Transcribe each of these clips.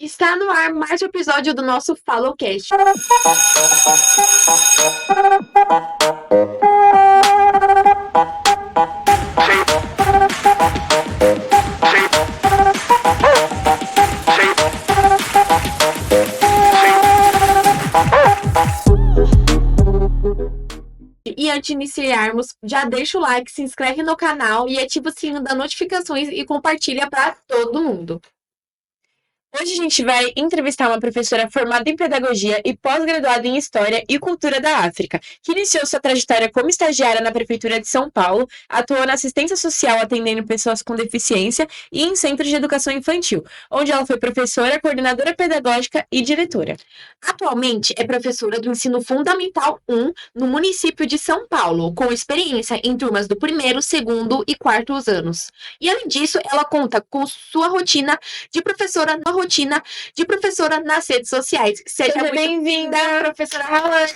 Está no ar mais um episódio do nosso FallowCast. E antes de iniciarmos, já deixa o like, se inscreve no canal e ativa o sininho das notificações e compartilha para todo mundo. Hoje a gente vai entrevistar uma professora formada em pedagogia e pós-graduada em História e Cultura da África, que iniciou sua trajetória como estagiária na Prefeitura de São Paulo, atuou na assistência social atendendo pessoas com deficiência e em centros de educação infantil, onde ela foi professora, coordenadora pedagógica e diretora. Atualmente é professora do Ensino Fundamental 1 no município de São Paulo, com experiência em turmas do primeiro, segundo e quarto anos. E além disso, ela conta com sua rotina nas redes sociais. Seja muito bem-vinda, professora Raulane.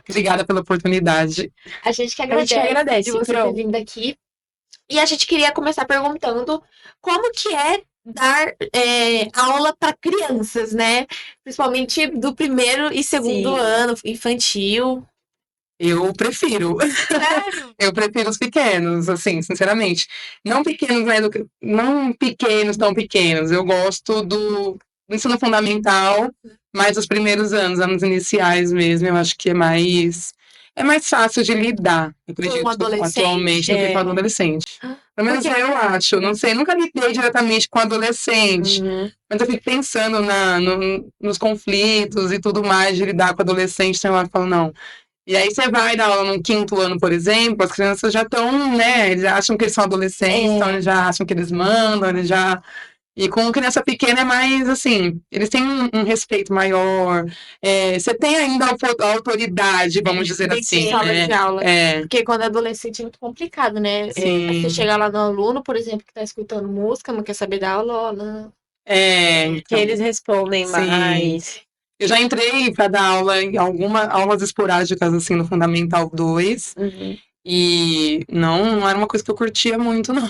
Obrigada pela oportunidade. A gente que agradece de você ter vindo aqui. E a gente queria começar perguntando como que é dar aula para crianças, né? Principalmente do primeiro e segundo ano, infantil. Eu prefiro. Sério? Eu prefiro os pequenos, assim, sinceramente. Não pequenos, né? Não pequenos, tão pequenos. Eu gosto do ensino fundamental, mas os primeiros anos iniciais mesmo, eu acho que é mais fácil de lidar, eu acredito, Com adolescente, atualmente, do que com adolescente. Pelo menos eu acho. Não sei, nunca lidei diretamente com adolescente. Mas eu fico pensando nos conflitos e tudo mais de lidar com adolescente, então eu falo, não. E aí você vai dar aula no quinto ano, por exemplo, as crianças já estão, né, eles acham que eles são adolescentes, então eles já acham que eles mandam, eles já... E com criança pequena é mais, assim, eles têm um respeito maior, você tem ainda a autoridade, vamos dizer assim, sala né? de aula. Porque quando é adolescente é muito complicado, né? Sim. Você chegar lá no aluno, por exemplo, que tá escutando música, não quer saber da aula, ó, não. Então, Que eles respondem mais. Eu já entrei para dar aula em aulas esporádicas, assim, no Fundamental 2. E não era uma coisa que eu curtia muito, não.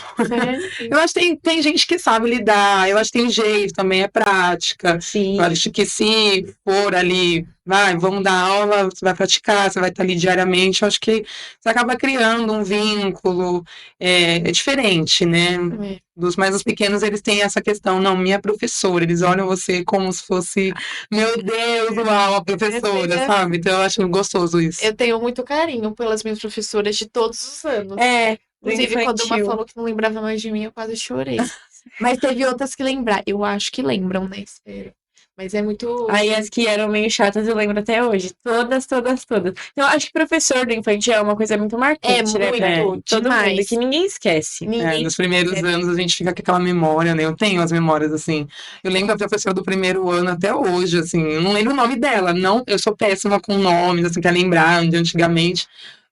Eu acho que tem gente que sabe lidar, eu acho que tem jeito, também é prática. Sim. Eu acho que se for ali, vamos dar aula, você vai praticar, você vai estar ali diariamente, eu acho que você acaba criando um vínculo, é diferente, né? Mas os pequenos, eles têm essa questão, não, minha professora, eles olham você como se fosse, meu Deus, uau, a professora, sabe? Então eu acho gostoso isso. Eu tenho muito carinho pelas minhas professoras de todos os anos. Inclusive, quando uma falou que não lembrava mais de mim, eu quase chorei. Mas teve outras que lembrar. Eu acho que lembram, né? Espero. Mas é muito... Aí as que eram meio chatas eu lembro até hoje. Todas. Então, eu acho que professor do infantil é uma coisa muito marcante, né? Todo mundo, que ninguém esquece. Nos primeiros anos a gente fica com aquela memória, né? Eu tenho as memórias, assim. Eu lembro da professora do primeiro ano até hoje, assim. Eu não lembro o nome dela. Não, eu sou péssima com nomes, assim, pra lembrar de antigamente.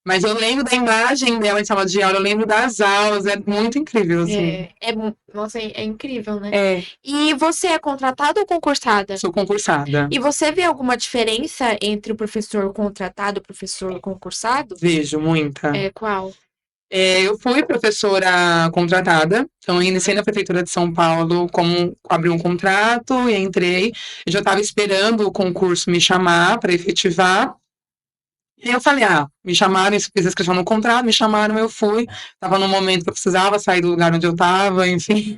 Mas eu lembro da imagem dela em sala de aula, eu lembro das aulas, é muito incrível, assim. Nossa, é incrível, né? E você é contratada ou concursada? Sou concursada. E você vê alguma diferença entre o professor contratado e o professor concursado? Vejo, muita. Qual? Eu fui professora contratada, então eu iniciei na Prefeitura de São Paulo, abri um contrato e entrei. Eu já estava esperando o concurso me chamar para efetivar. E eu falei, me chamaram, fiz a inscrição no contrato, me chamaram, eu fui. Estava num momento que eu precisava sair do lugar onde eu estava, enfim.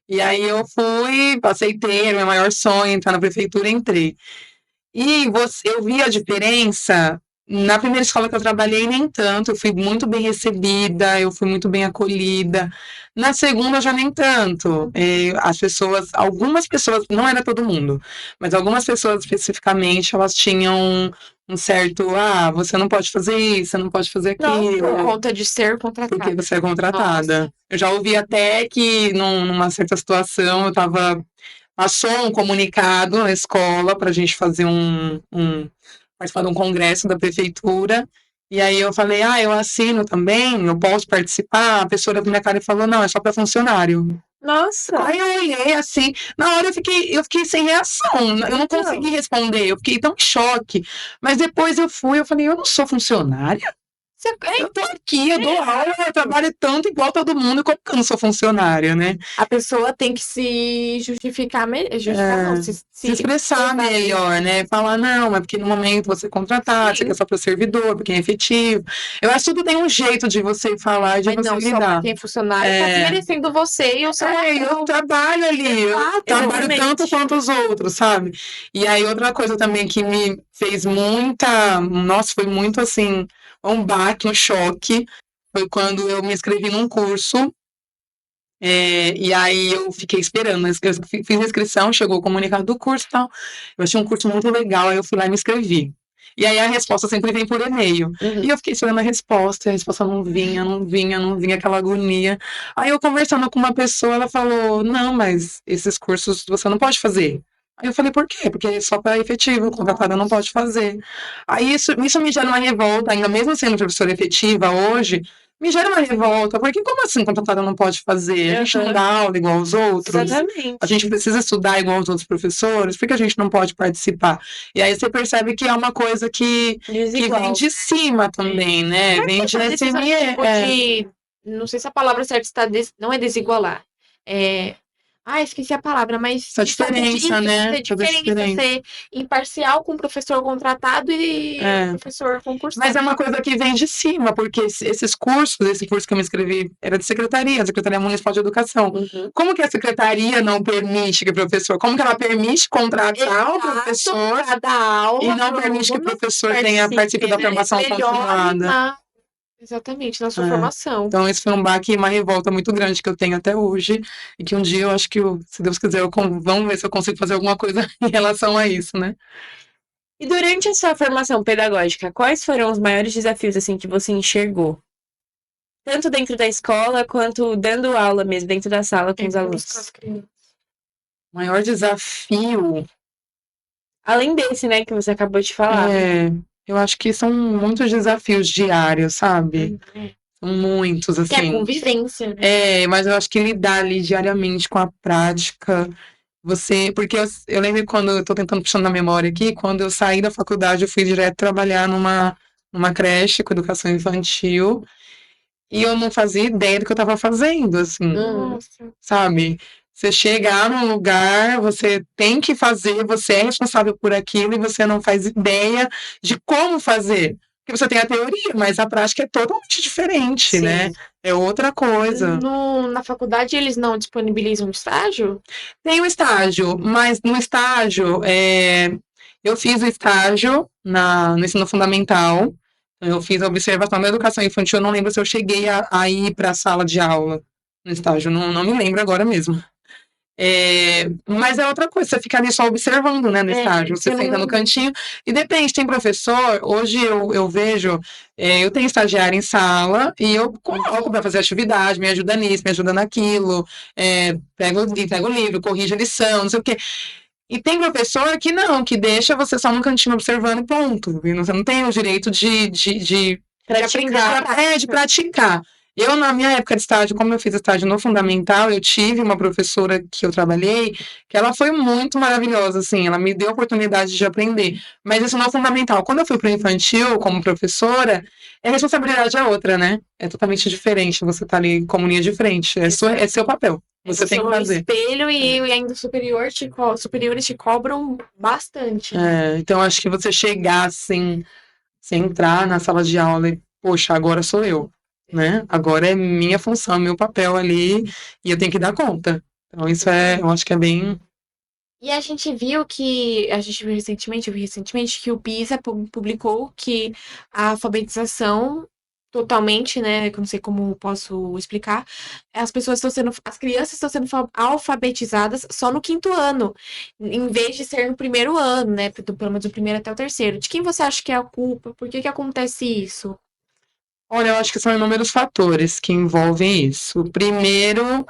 E aí eu fui, aceitei, era o meu maior sonho, entrar na prefeitura, entrei. E eu vi a diferença, na primeira escola que eu trabalhei, nem tanto, eu fui muito bem recebida, eu fui muito bem acolhida. Na segunda, já nem tanto. Algumas pessoas, não era todo mundo, mas algumas pessoas especificamente, elas tinham um certo, você não pode fazer isso, você não pode fazer aquilo. Por conta de ser contratada. Porque você é contratada. Nossa. Eu já ouvi até que, numa certa situação, passou um comunicado na escola para a gente fazer participar de um congresso da prefeitura. E aí eu falei, eu assino também, eu posso participar? A pessoa da minha cara falou, não, é só para funcionário. Nossa! Aí eu olhei assim, na hora eu fiquei sem reação, eu não consegui responder, eu fiquei tão em choque. Mas depois eu falei, eu não sou funcionária? Eu tô aqui, eu dou aula, eu trabalho tanto igual todo mundo, como que eu não sou funcionária, né? A pessoa tem que se justificar, justificar não, Se expressar melhor, né? Falar, não, é porque no momento você é contratado, você quer só para o servidor, porque é efetivo. Eu acho que tudo tem um jeito de você falar e de Mas você não, só lidar. para quem é funcionário, tá desmerecendo você e o seu Eu trabalho ali, eu trabalho tanto quanto os outros, sabe? E aí, outra coisa também que me fez muita. Nossa, foi muito assim, um baque, um choque, foi quando eu me inscrevi num curso. E aí eu fiquei esperando, eu fiz a inscrição, chegou o comunicado do curso e tal. Eu achei um curso muito legal, aí eu fui lá e me inscrevi. E aí a resposta sempre vem por e-mail. Uhum. E eu fiquei esperando a resposta, e a resposta não vinha, não vinha, não vinha, aquela agonia. Aí eu conversando com uma pessoa, ela falou: não, mas esses cursos você não pode fazer. Aí eu falei: por quê? Porque é só para efetivo, contratada não pode fazer. Aí isso me gera uma revolta, ainda mesmo sendo professora efetiva hoje, me gera uma revolta, porque como assim contratada não pode fazer? A gente não dá aula igual aos outros? Exatamente. A gente precisa estudar igual aos outros professores? Por que a gente não pode participar? E aí você percebe que é uma coisa que vem de cima também, né? Vem de SME. Não sei se a palavra certa está não é desigualar. Esqueci a palavra, mas essa diferença, né? Ser diferente, ser imparcial com o professor contratado e o professor concursado. Mas é uma coisa que vem de cima, porque esse curso que eu me inscrevi era de Secretaria Municipal de Educação. Uhum. Como que a secretaria não permite que o professor, como que ela permite contratar o professor aula, e não permite que o professor participe da formação continuada? Exatamente, na sua formação. Então, esse foi um baque e uma revolta muito grande que eu tenho até hoje. E que um dia eu acho que, se Deus quiser, vamos ver se eu consigo fazer alguma coisa em relação a isso, né? E durante a sua formação pedagógica, quais foram os maiores desafios assim que você enxergou? Tanto dentro da escola, quanto dando aula mesmo, dentro da sala com os alunos. O maior desafio... Além desse, né, que você acabou de falar. Eu acho que são muitos desafios diários, sabe? São muitos, assim. Que é convivência, né? Mas eu acho que lidar ali diariamente com a prática, porque eu lembro quando eu tô tentando puxar na memória aqui, quando eu saí da faculdade, eu fui direto trabalhar numa creche com educação infantil, e eu não fazia ideia do que eu tava fazendo, assim, sabe? Você chegar num lugar, você tem que fazer, você é responsável por aquilo e você não faz ideia de como fazer. Porque você tem a teoria, mas a prática é totalmente diferente, né? É outra coisa. Na faculdade eles não disponibilizam estágio? Tem o estágio, mas no estágio, eu fiz o estágio no ensino fundamental, eu fiz a observação da educação infantil, eu não lembro se eu cheguei a ir para a sala de aula no estágio, não me lembro agora mesmo. Mas é outra coisa, você fica ali só observando, né, no estágio, você senta no cantinho, e depende, tem professor, hoje eu vejo, eu tenho estagiário em sala, e eu coloco para fazer atividade, me ajuda nisso, me ajuda naquilo, pego o livro, corrige a lição, não sei o quê. E tem professor que não, que deixa você só no cantinho observando e ponto, e você não tem o direito de aprender, de praticar. Eu, na minha época de estágio, como eu fiz estágio no fundamental, eu tive uma professora que eu trabalhei, que ela foi muito maravilhosa, assim, ela me deu a oportunidade de aprender. Mas isso não é fundamental. Quando eu fui para o infantil, como professora, a responsabilidade é outra, né? É totalmente diferente. Você tá ali como linha de frente. É seu papel. Você tem que fazer. Espelho e ainda superiores te cobram bastante. Então, acho que você chegar assim, você entrar na sala de aula e, poxa, agora sou eu. Né? Agora é minha função, meu papel ali, e eu tenho que dar conta. Então, isso eu acho que é bem. E a gente viu eu vi recentemente que o PISA publicou que a alfabetização totalmente, né? Eu não sei como posso explicar. As crianças estão sendo alfabetizadas só no quinto ano, em vez de ser no primeiro ano, né? Pelo menos do primeiro até o terceiro. De quem você acha que é a culpa? Por que acontece isso? Olha, eu acho que são inúmeros fatores que envolvem isso. O primeiro,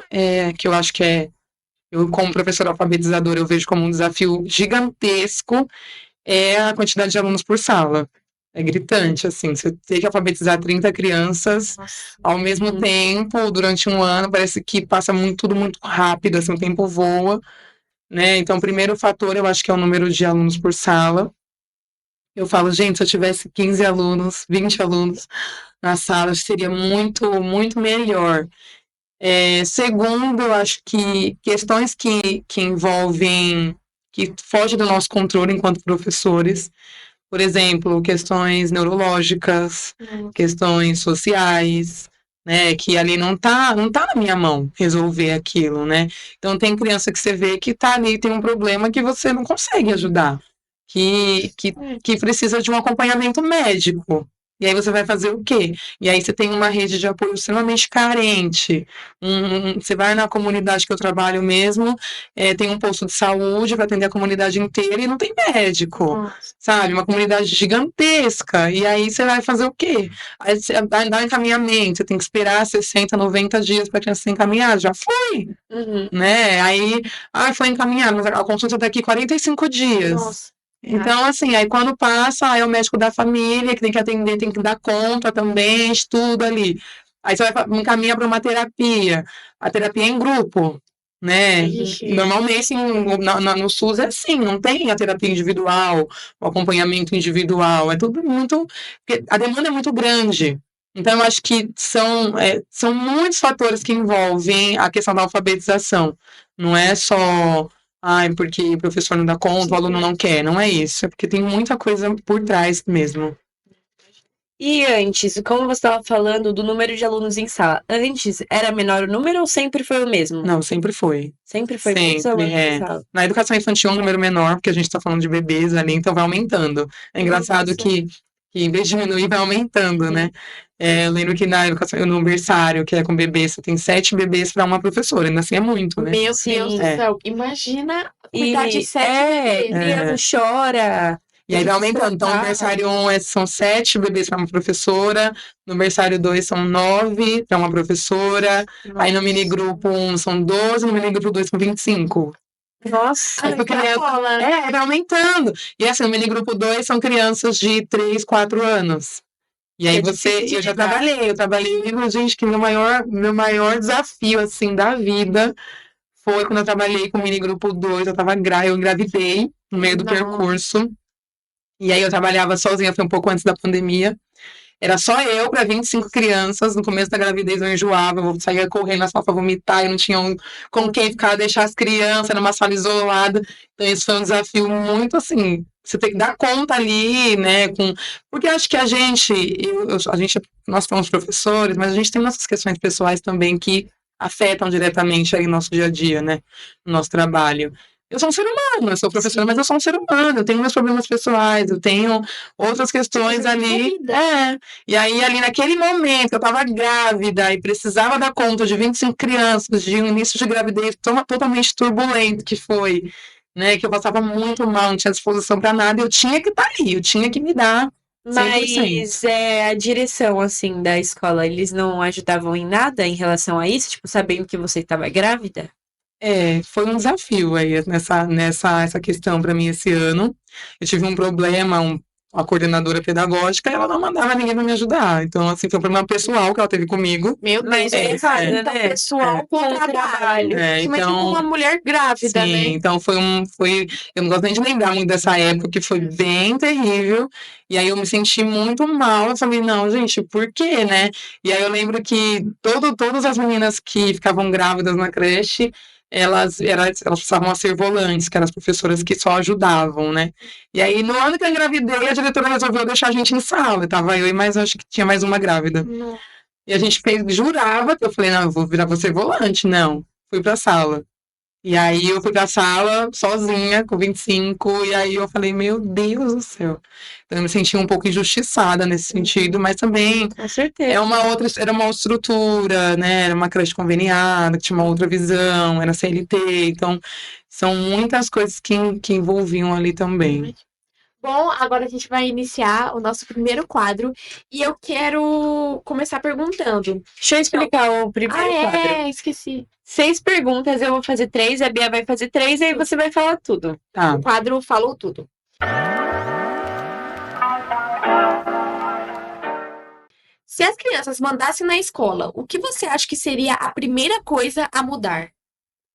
que eu acho que eu, como professora alfabetizadora, eu vejo como um desafio gigantesco, é a quantidade de alunos por sala. É gritante, assim, você tem que alfabetizar 30 crianças ao mesmo tempo, durante um ano, parece que passa tudo muito rápido, assim, o tempo voa, né? Então, o primeiro fator, eu acho que é o número de alunos por sala. Eu falo, gente, se eu tivesse 15 alunos, 20 alunos, na sala, seria muito, muito melhor. Segundo, eu acho que questões que envolvem, que fogem do nosso controle enquanto professores, por exemplo, questões neurológicas, questões sociais, né, que ali não tá na minha mão resolver aquilo, né? Então tem criança que você vê que tá ali, tem um problema que você não consegue ajudar, que, que, que precisa de um acompanhamento médico. E aí você vai fazer o quê? E aí você tem uma rede de apoio extremamente carente. Você vai na comunidade que eu trabalho mesmo, tem um posto de saúde para atender a comunidade inteira e não tem médico, sabe? Uma comunidade gigantesca. E aí você vai fazer o quê? Aí você vai dar encaminhamento, você tem que esperar 60, 90 dias para a criança ser encaminhada. Já foi, né? Aí, foi encaminhado, mas a consulta daqui 45 dias. Nossa. Então, assim, aí quando passa, aí é o médico da família que tem que atender, tem que dar conta também, estuda ali. Aí você encaminha para uma terapia. A terapia é em grupo, né? Ixi. Normalmente no SUS é assim, não tem a terapia individual, o acompanhamento individual, é tudo muito. Porque a demanda é muito grande. Então, eu acho que são muitos fatores que envolvem a questão da alfabetização. Não é só porque o professor não dá conta, o aluno não quer. Não é isso. É porque tem muita coisa por trás mesmo. E antes, como você estava falando do número de alunos em sala, antes era menor o número ou sempre foi o mesmo? Não, sempre foi. Sempre foi muitos alunos em sala. Na educação infantil é um número menor, porque a gente está falando de bebês ali, então vai aumentando. É engraçado que em vez de diminuir, vai aumentando, né? Eu lembro que na educação, no berçário, que é com bebês, você tem 7 bebês para uma professora, ainda assim é muito, né? Meu Deus do céu, imagina cuidar de 7 bebês. Criança chora. E aí vai aumentando. Então, no berçário 1 são 7 bebês para uma professora, no berçário 2 são 9 para uma professora, aí no minigrupo 1 são 12, no minigrupo 2 são 25. Nossa, vai aumentando. E assim, no minigrupo 2 são crianças de 3, 4 anos. E aí eu já trabalhei, gente, que meu maior desafio, assim, da vida foi quando eu trabalhei com o minigrupo 2, eu engravidei no meio do percurso. E aí eu trabalhava sozinha, foi um pouco antes da pandemia. Era só eu para 25 crianças. No começo da gravidez eu enjoava, eu saía correndo na sala para vomitar, eu não tinha com quem ficar, deixar as crianças numa sala isolada. Então esse foi um desafio muito assim, você tem que dar conta ali, né, porque acho que nós somos professores, mas a gente tem nossas questões pessoais também que afetam diretamente aí nosso dia a dia, né, no nosso trabalho. Eu sou um ser humano, eu sou professora, mas eu sou um ser humano, eu tenho meus problemas pessoais, eu tenho outras questões ali. E aí, ali naquele momento, eu estava grávida e precisava dar conta de 25 crianças, de um início de gravidez totalmente turbulento que foi, né? Que eu passava muito mal, não tinha disposição para nada, eu tinha que estar ali, eu tinha que me dar. 100%. Mas a direção, assim, da escola, eles não ajudavam em nada em relação a isso? Tipo, sabendo que você estava grávida? Foi um desafio aí essa questão para mim esse ano. Eu tive um problema, a coordenadora pedagógica, ela não mandava ninguém para me ajudar. Então, assim, foi um problema pessoal que ela teve comigo. Meu Deus, então, pessoal com trabalho. Então, uma mulher grávida, sim, né? então eu não gosto nem de lembrar muito dessa época, que foi bem terrível. E aí eu me senti muito mal. Eu falei, não, gente, por quê, né? E aí eu lembro que todas as meninas que ficavam grávidas na creche, elas passavam a ser volantes, que eram as professoras que só ajudavam, né? E aí, no ano que eu engravidei, a diretora resolveu deixar a gente em sala. Tava eu e acho que tinha mais uma grávida. E a gente jurava, que eu falei, não, eu vou virar você volante. Não, fui pra sala. E aí eu fui pra sala sozinha, com 25, e aí eu falei, meu Deus do céu. Então eu me senti um pouco injustiçada nesse sentido, mas também Com certeza. era uma outra estrutura, né? Era uma creche conveniada, que tinha uma outra visão, era CLT, então são muitas coisas que envolviam ali também. Bom, agora a gente vai iniciar o nosso primeiro quadro e eu quero começar perguntando. Deixa eu explicar o primeiro quadro. Esqueci. 6 perguntas, eu vou fazer 3, a Bia vai fazer 3, aí você vai falar tudo. Tá. O quadro falou tudo. Se as crianças mandassem na escola, o que você acha que seria a primeira coisa a mudar?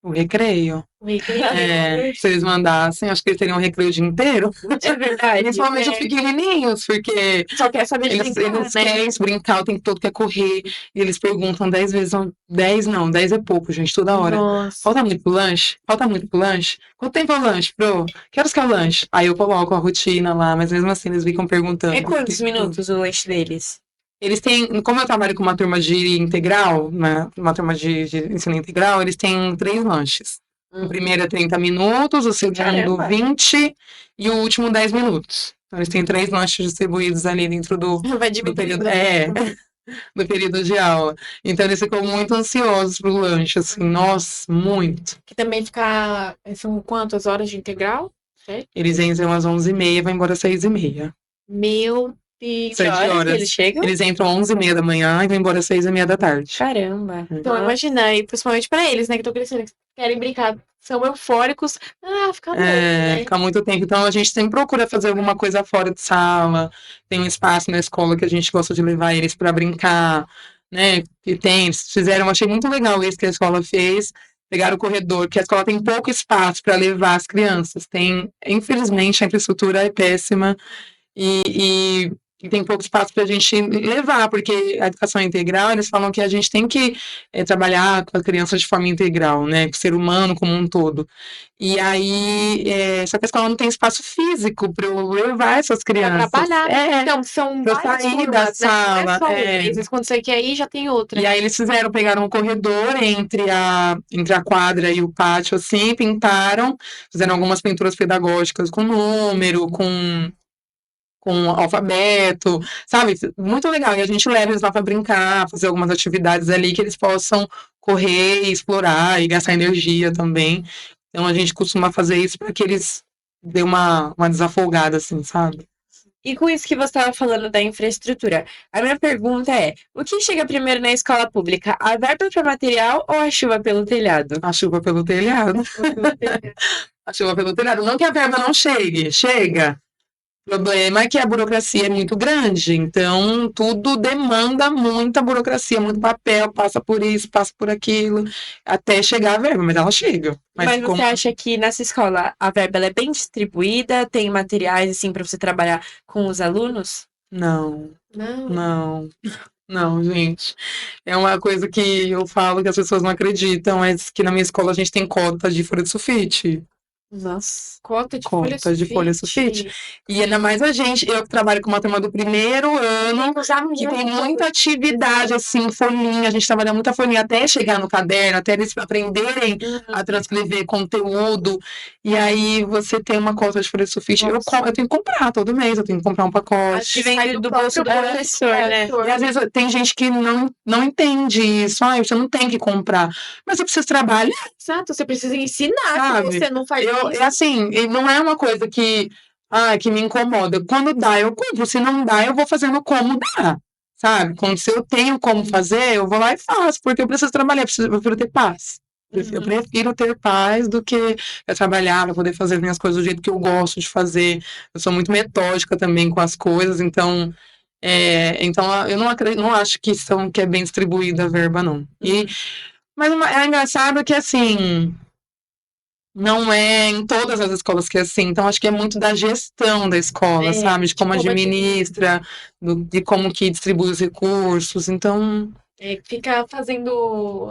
O recreio. O recreio. Se eles mandassem, acho que eles teriam um recreio o dia inteiro. É verdade. Principalmente os pequenininhos, porque Só quer saber de eles brincar, né? querem se brincar o tempo todo, quer correr. E eles perguntam 10 vezes, 10 não, 10 é pouco, gente, toda hora. Nossa. Falta muito pro lanche? Falta muito pro lanche? Quanto tempo é o lanche, pro? Que horas que é o lanche? Aí eu coloco a rotina lá, mas mesmo assim eles ficam perguntando. É quantos minutos o lanche deles? Eles têm, como eu trabalho com uma turma de integral, né, uma turma de ensino integral, eles têm 3 lanches. O primeiro é 30 minutos, o segundo Caramba. 20 e o último 10 minutos. Então eles têm 3 lanches distribuídos ali dentro do Vai período, diminuindo. do período de aula. Então eles ficam muito ansiosos pro lanche, assim, nossa, muito. Que também fica. São quantas horas de integral? Eles entram às 11h30 e vão embora às 6h30. Meu Deus. 7 horas que horas. eles chegam? Eles entram às 11h30 da manhã e vão embora às 6h30 da tarde. Caramba. Então, imagina, e principalmente pra eles, né, que estão crescendo, que querem brincar, são eufóricos. Fica louco, né? Fica muito tempo. Então a gente sempre procura fazer alguma coisa fora de sala. Tem um espaço na escola que a gente gosta de levar eles para brincar, né? E tem, eles fizeram, achei muito legal isso que a escola fez. Pegaram o corredor, porque a escola tem pouco espaço para levar as crianças. Tem, infelizmente, a infraestrutura é péssima e tem pouco espaço para a gente levar, porque a educação integral, eles falam que a gente tem que trabalhar com a criança de forma integral, né? Com o ser humano como um todo. E aí, só que a escola não tem espaço físico para eu levar essas Pra crianças. trabalhar. Então, são pra várias sair da turmas, né? Não é sala, só uma. Às vezes, quando você quer ir, já tem outra. E aí eles pegaram um corredor entre a quadra e o pátio, assim, pintaram, fizeram algumas pinturas pedagógicas com número, com alfabeto, sabe? Muito legal. E a gente leva eles lá para brincar, fazer algumas atividades ali que eles possam correr e explorar e gastar energia também. Então a gente costuma fazer isso para que eles dêem uma desafogada, assim, sabe? E com isso que você estava falando da infraestrutura, a minha pergunta é: o que chega primeiro na escola pública? A verba para material ou a chuva pelo telhado? A chuva pelo telhado. A chuva pelo telhado. Não que a verba não chegue, chega. O problema é que a burocracia é muito grande, então tudo demanda muita burocracia, muito papel, passa por isso, passa por aquilo, até chegar a verba, mas ela chega. Mas você acha que nessa escola a verba ela é bem distribuída? Tem materiais assim para você trabalhar com os alunos? Não, Não. não, gente. É uma coisa que eu falo que as pessoas não acreditam, é que na minha escola a gente tem cota de folha de sulfite. Nossa. Cota de folha sulfite. E ainda mais a gente, eu que trabalho com uma turma do primeiro ano, que tem muita atividade, assim, folhinha, a gente trabalha muita folhinha até chegar no caderno, até eles aprenderem a transcrever conteúdo. E aí você tem uma cota de folha de sulfite. Eu tenho que comprar todo mês, eu tenho que comprar um pacote. Acho que vem do bolso do professor, né? E às vezes tem gente que não entende isso. Você não tem que comprar. Mas eu preciso trabalhar. Exato, você precisa ensinar, sabe? se você não faz isso. Assim, não é uma coisa que me incomoda. Quando dá, eu compro. Se não dá, eu vou fazendo como dá. Sabe? Se eu tenho como fazer, eu vou lá e faço, porque eu preciso trabalhar, eu prefiro ter paz. Eu prefiro ter paz do que eu trabalhar para poder fazer as minhas coisas do jeito que eu gosto de fazer. Eu sou muito metódica também com as coisas, então eu não acho que é bem distribuída a verba, não. Mas é engraçado que, assim, não é em todas as escolas que é assim. Então, acho que é muito da gestão da escola, sabe? De como administra, de como que distribui os recursos. Então... fica fazendo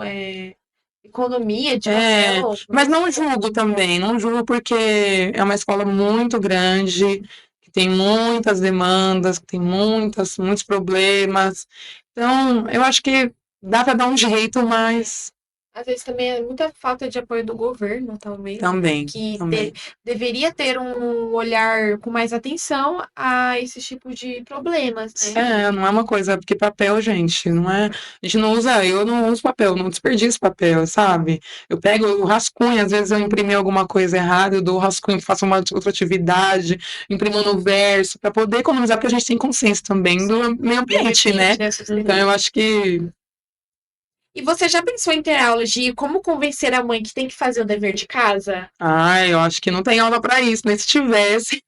economia de papel. Mas não julgo também. Não julgo porque é uma escola muito grande, que tem muitas demandas, que tem muitos problemas. Então, eu acho que dá para dar um jeito, mas... Às vezes também é muita falta de apoio do governo, talvez. Também. Que deveria ter um olhar com mais atenção a esse tipo de problemas, né? Não é uma coisa, porque papel, gente, não é. A gente não usa, eu não uso papel, não desperdiço papel, sabe? Eu pego o rascunho, às vezes eu imprimi alguma coisa errada, eu dou o rascunho, faço uma outra atividade, imprimo no verso, para poder economizar, porque a gente tem consciência também do meio ambiente, né? Então eu acho que. E você já pensou em ter aulas de como convencer a mãe que tem que fazer o dever de casa? Eu acho que não tem aula para isso, nem se tivesse.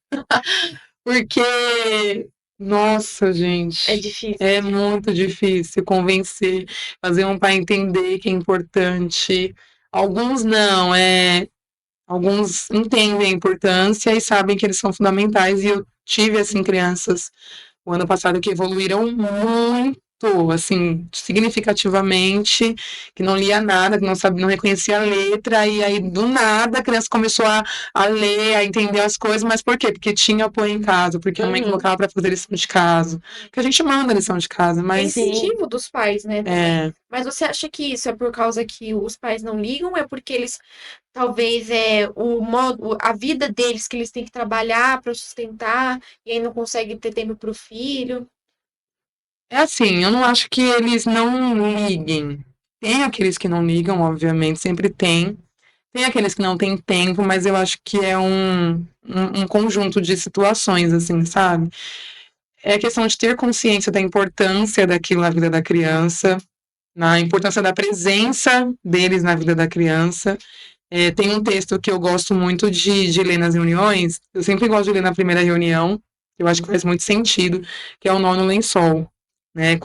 Porque, nossa, gente. É difícil. É muito difícil convencer, fazer um pai entender que é importante Alguns não, alguns entendem a importância e sabem que eles são fundamentais, e eu tive, assim, crianças o ano passado que evoluíram muito, assim, significativamente, que não lia nada, que não sabia, não reconhecia a letra, e aí do nada a criança começou a ler, a entender as coisas, mas por quê? Porque tinha apoio em casa, porque a mãe colocava para fazer lição de casa, porque a gente manda lição de casa, É mas incentivo dos pais, né, também. é, Mas você acha que isso é por causa que os pais não ligam, ou é porque eles talvez o modo, a vida deles que eles têm que trabalhar para sustentar e aí não conseguem ter tempo para o filho? é assim, eu não acho que eles não liguem. Tem aqueles que não ligam, obviamente, sempre tem. Tem aqueles que não têm tempo, mas eu acho que é um conjunto de situações, assim, sabe? É questão de ter consciência da importância daquilo na vida da criança, na importância da presença deles na vida da criança. Tem um texto que eu gosto muito de ler nas reuniões, eu sempre gosto de ler na primeira reunião, eu acho que faz muito sentido, que é o Nó no Lençol, né?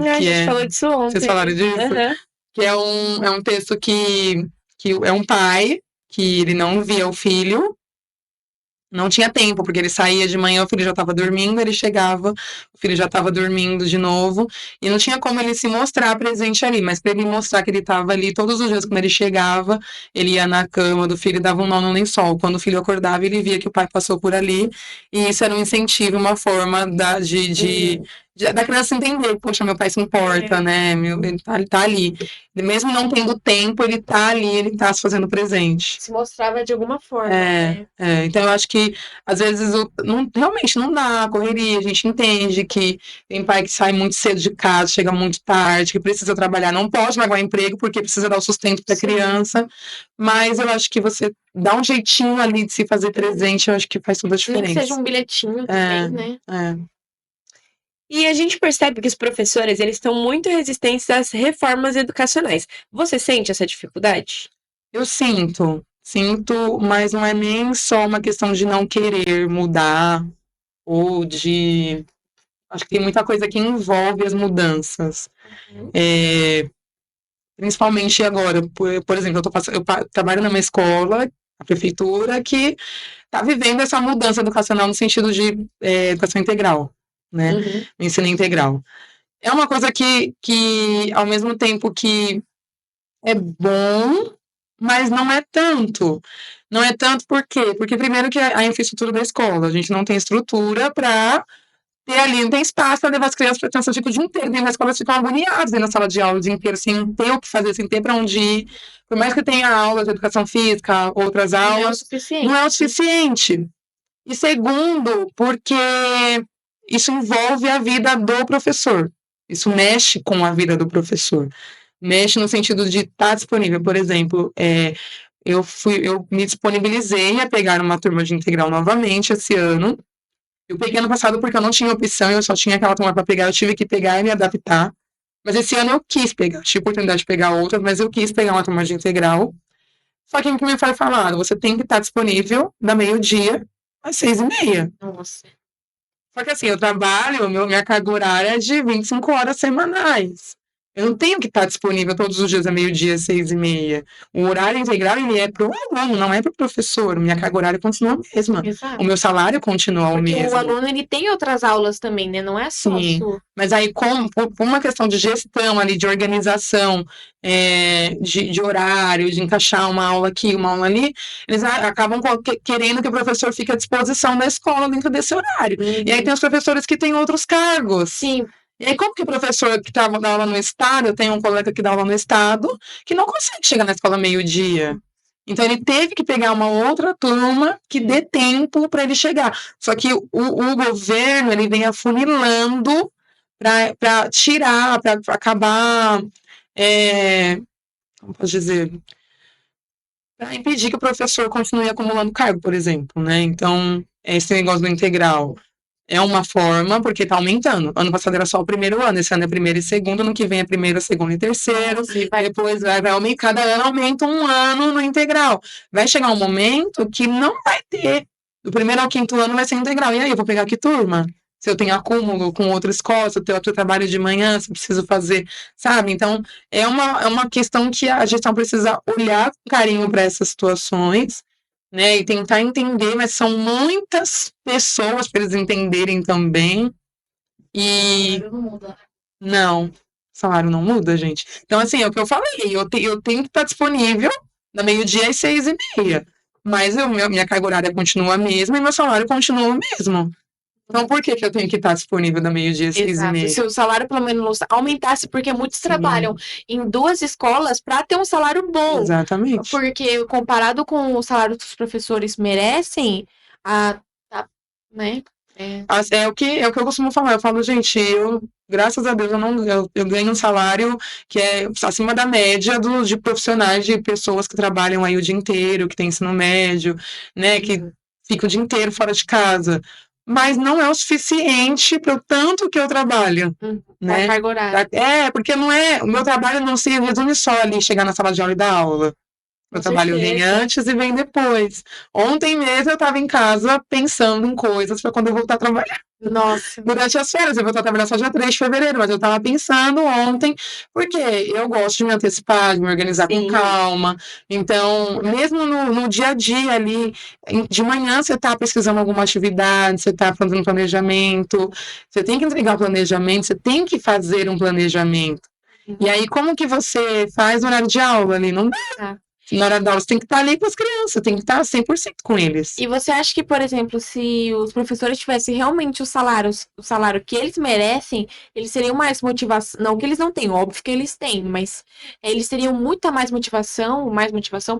A gente falou disso Vocês ontem. falaram disso? Aham. Que é um texto que é um pai que ele não via o filho, não tinha tempo, porque ele saía de manhã, o filho já estava dormindo, ele chegava, o filho já estava dormindo de novo, e não tinha como ele se mostrar presente ali, mas para ele mostrar que ele estava ali todos os dias, quando ele chegava, ele ia na cama do filho e dava um nó no lençol. Quando o filho acordava, ele via que o pai passou por ali, e isso era um incentivo, uma forma da criança entender, poxa, meu pai se importa, né? Ele tá ali. Mesmo não tendo tempo, ele tá ali, ele tá se fazendo presente. Se mostrava de alguma forma, né? Então eu acho que às vezes realmente não dá correria, a gente entende que tem pai que sai muito cedo de casa, chega muito tarde, que precisa trabalhar, não pode largar o emprego porque precisa dar o sustento para a Sim. criança, mas eu acho que você dá um jeitinho ali de se fazer presente, eu acho que faz toda a Nem que diferença. seja um bilhetinho também, né? E a gente percebe que os professores, eles estão muito resistentes às reformas educacionais. Você sente essa dificuldade? Eu sinto, mas não é nem só uma questão de não querer mudar ou de. Acho que tem muita coisa que envolve as mudanças. Principalmente agora, por exemplo, eu trabalho numa escola, a prefeitura, que está vivendo essa mudança educacional no sentido de educação integral, né? Ensino integral. É uma coisa que, ao mesmo tempo que é bom, mas não é tanto. Não é tanto por quê? Porque, primeiro, que a infraestrutura da escola, a gente não tem estrutura para ter ali, não tem espaço para levar as crianças para crianças ficam o dia inteiro dentro da escola, ficam agoniadas dentro da sala de aula o dia inteiro, sem ter o que fazer, sem ter para onde ir. Por mais que tenha aulas de educação física, outras aulas, não é o suficiente. E segundo, porque isso envolve a vida do professor. Isso mexe com a vida do professor. Mexe no sentido de estar disponível. Por exemplo, eu me disponibilizei a pegar uma turma de integral novamente esse ano. Eu peguei ano passado porque eu não tinha opção, eu só tinha aquela turma para pegar, eu tive que pegar e me adaptar. Mas esse ano eu quis pegar, tive a oportunidade de pegar outra, mas eu quis pegar uma turma de integral. Só que o que me foi falado, você tem que estar disponível da meio-dia às 6h30. Nossa. Só que assim, eu trabalho, minha carga horária é de 25 horas semanais. Eu não tenho que estar disponível todos os dias a meio-dia, 6h30. O horário integral, ele é para o aluno, não é para o professor. Minha carga horária continua a mesma. Exato. O meu salário continua o Porque mesmo. o aluno, ele tem outras aulas também, né? Não é só Sim, sua. mas aí por uma questão de gestão ali, de organização, de horário, de encaixar uma aula aqui, uma aula ali, eles acabam querendo que o professor fique à disposição da escola dentro desse horário. E aí tem os professores que têm outros cargos. Sim. E aí, como que o professor que dá aula no estado, eu tenho um colega que dá aula no estado, que não consegue chegar na escola meio-dia. Então, ele teve que pegar uma outra turma que dê tempo para ele chegar. Só que o governo, ele vem afunilando para tirar, para acabar, como posso dizer, para impedir que o professor continue acumulando cargo, por exemplo, né? Então, esse negócio do integral é uma forma, porque está aumentando. Ano passado era só o primeiro ano, esse ano é primeiro e segundo, ano que vem é primeiro, segundo e terceiro, depois vai aumentar, cada ano aumenta um ano no integral. Vai chegar um momento que não vai ter. Do primeiro ao quinto ano vai ser integral. E aí, eu vou pegar que turma? se eu tenho acúmulo com outra escola, se eu tenho outro trabalho de manhã, se eu preciso fazer, sabe? Então, é uma questão que a gestão precisa olhar com carinho para essas situações, né? E tentar entender, mas são muitas pessoas para eles entenderem também. E não, o salário não muda, gente. Então, assim, é o que eu falei, eu tenho que estar disponível da meio-dia às 6h30. Mas minha carga horária continua a mesma e meu salário continua o mesmo. Então, por que eu tenho que estar disponível da meio-dia às Exato. 6h30? Se o salário pelo menos aumentasse, porque muitos Sim. trabalham em 2 escolas para ter um salário bom. Exatamente. Porque comparado com o salário que os professores merecem, né? É o que eu costumo falar. Eu falo, gente, graças a Deus, eu ganho um salário que é acima da média de profissionais, de pessoas que trabalham aí o dia inteiro, que tem ensino médio, né, que fica o dia inteiro fora de casa. Mas não é o suficiente para o tanto que eu trabalho, né? Carga horária. Porque não é, o meu trabalho não se resume só ali chegar na sala de aula e dar aula. Meu trabalho vem antes e vem depois. Ontem mesmo eu estava em casa pensando em coisas para quando eu voltar a trabalhar. Nossa. Durante as férias, eu vou estar a trabalhar só dia 3 de fevereiro, mas eu estava pensando ontem, porque eu gosto de me antecipar, de me organizar com calma. Então, mesmo no dia a dia ali, de manhã você está pesquisando alguma atividade, você está fazendo um planejamento, você tem que entregar o planejamento, você tem que fazer um planejamento. E aí, como que você faz no horário de aula ali? Não dá. Na hora da aula, você tem que estar ali com as crianças, tem que estar 100% com eles. E você acha que, por exemplo, se os professores tivessem realmente o salário que eles merecem, eles teriam mais motivação? Não que eles não tenham, óbvio que eles têm, mas eles teriam muita mais motivação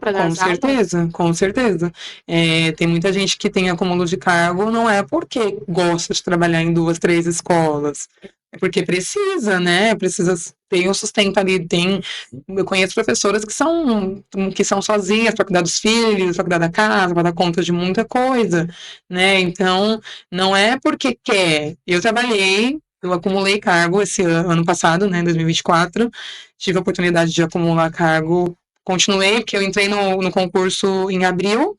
para dar as aulas? Com certeza. Tem muita gente que tem acúmulo de cargo, não é porque gosta de trabalhar em 2, 3 escolas. É porque precisa, né? Precisa ter um sustento ali. Eu conheço professoras que são sozinhas para cuidar dos filhos, para cuidar da casa, para dar conta de muita coisa, né? Então, não é porque quer. Eu acumulei cargo esse ano passado, né, 2024. Tive a oportunidade de acumular cargo. Continuei, porque eu entrei no concurso em abril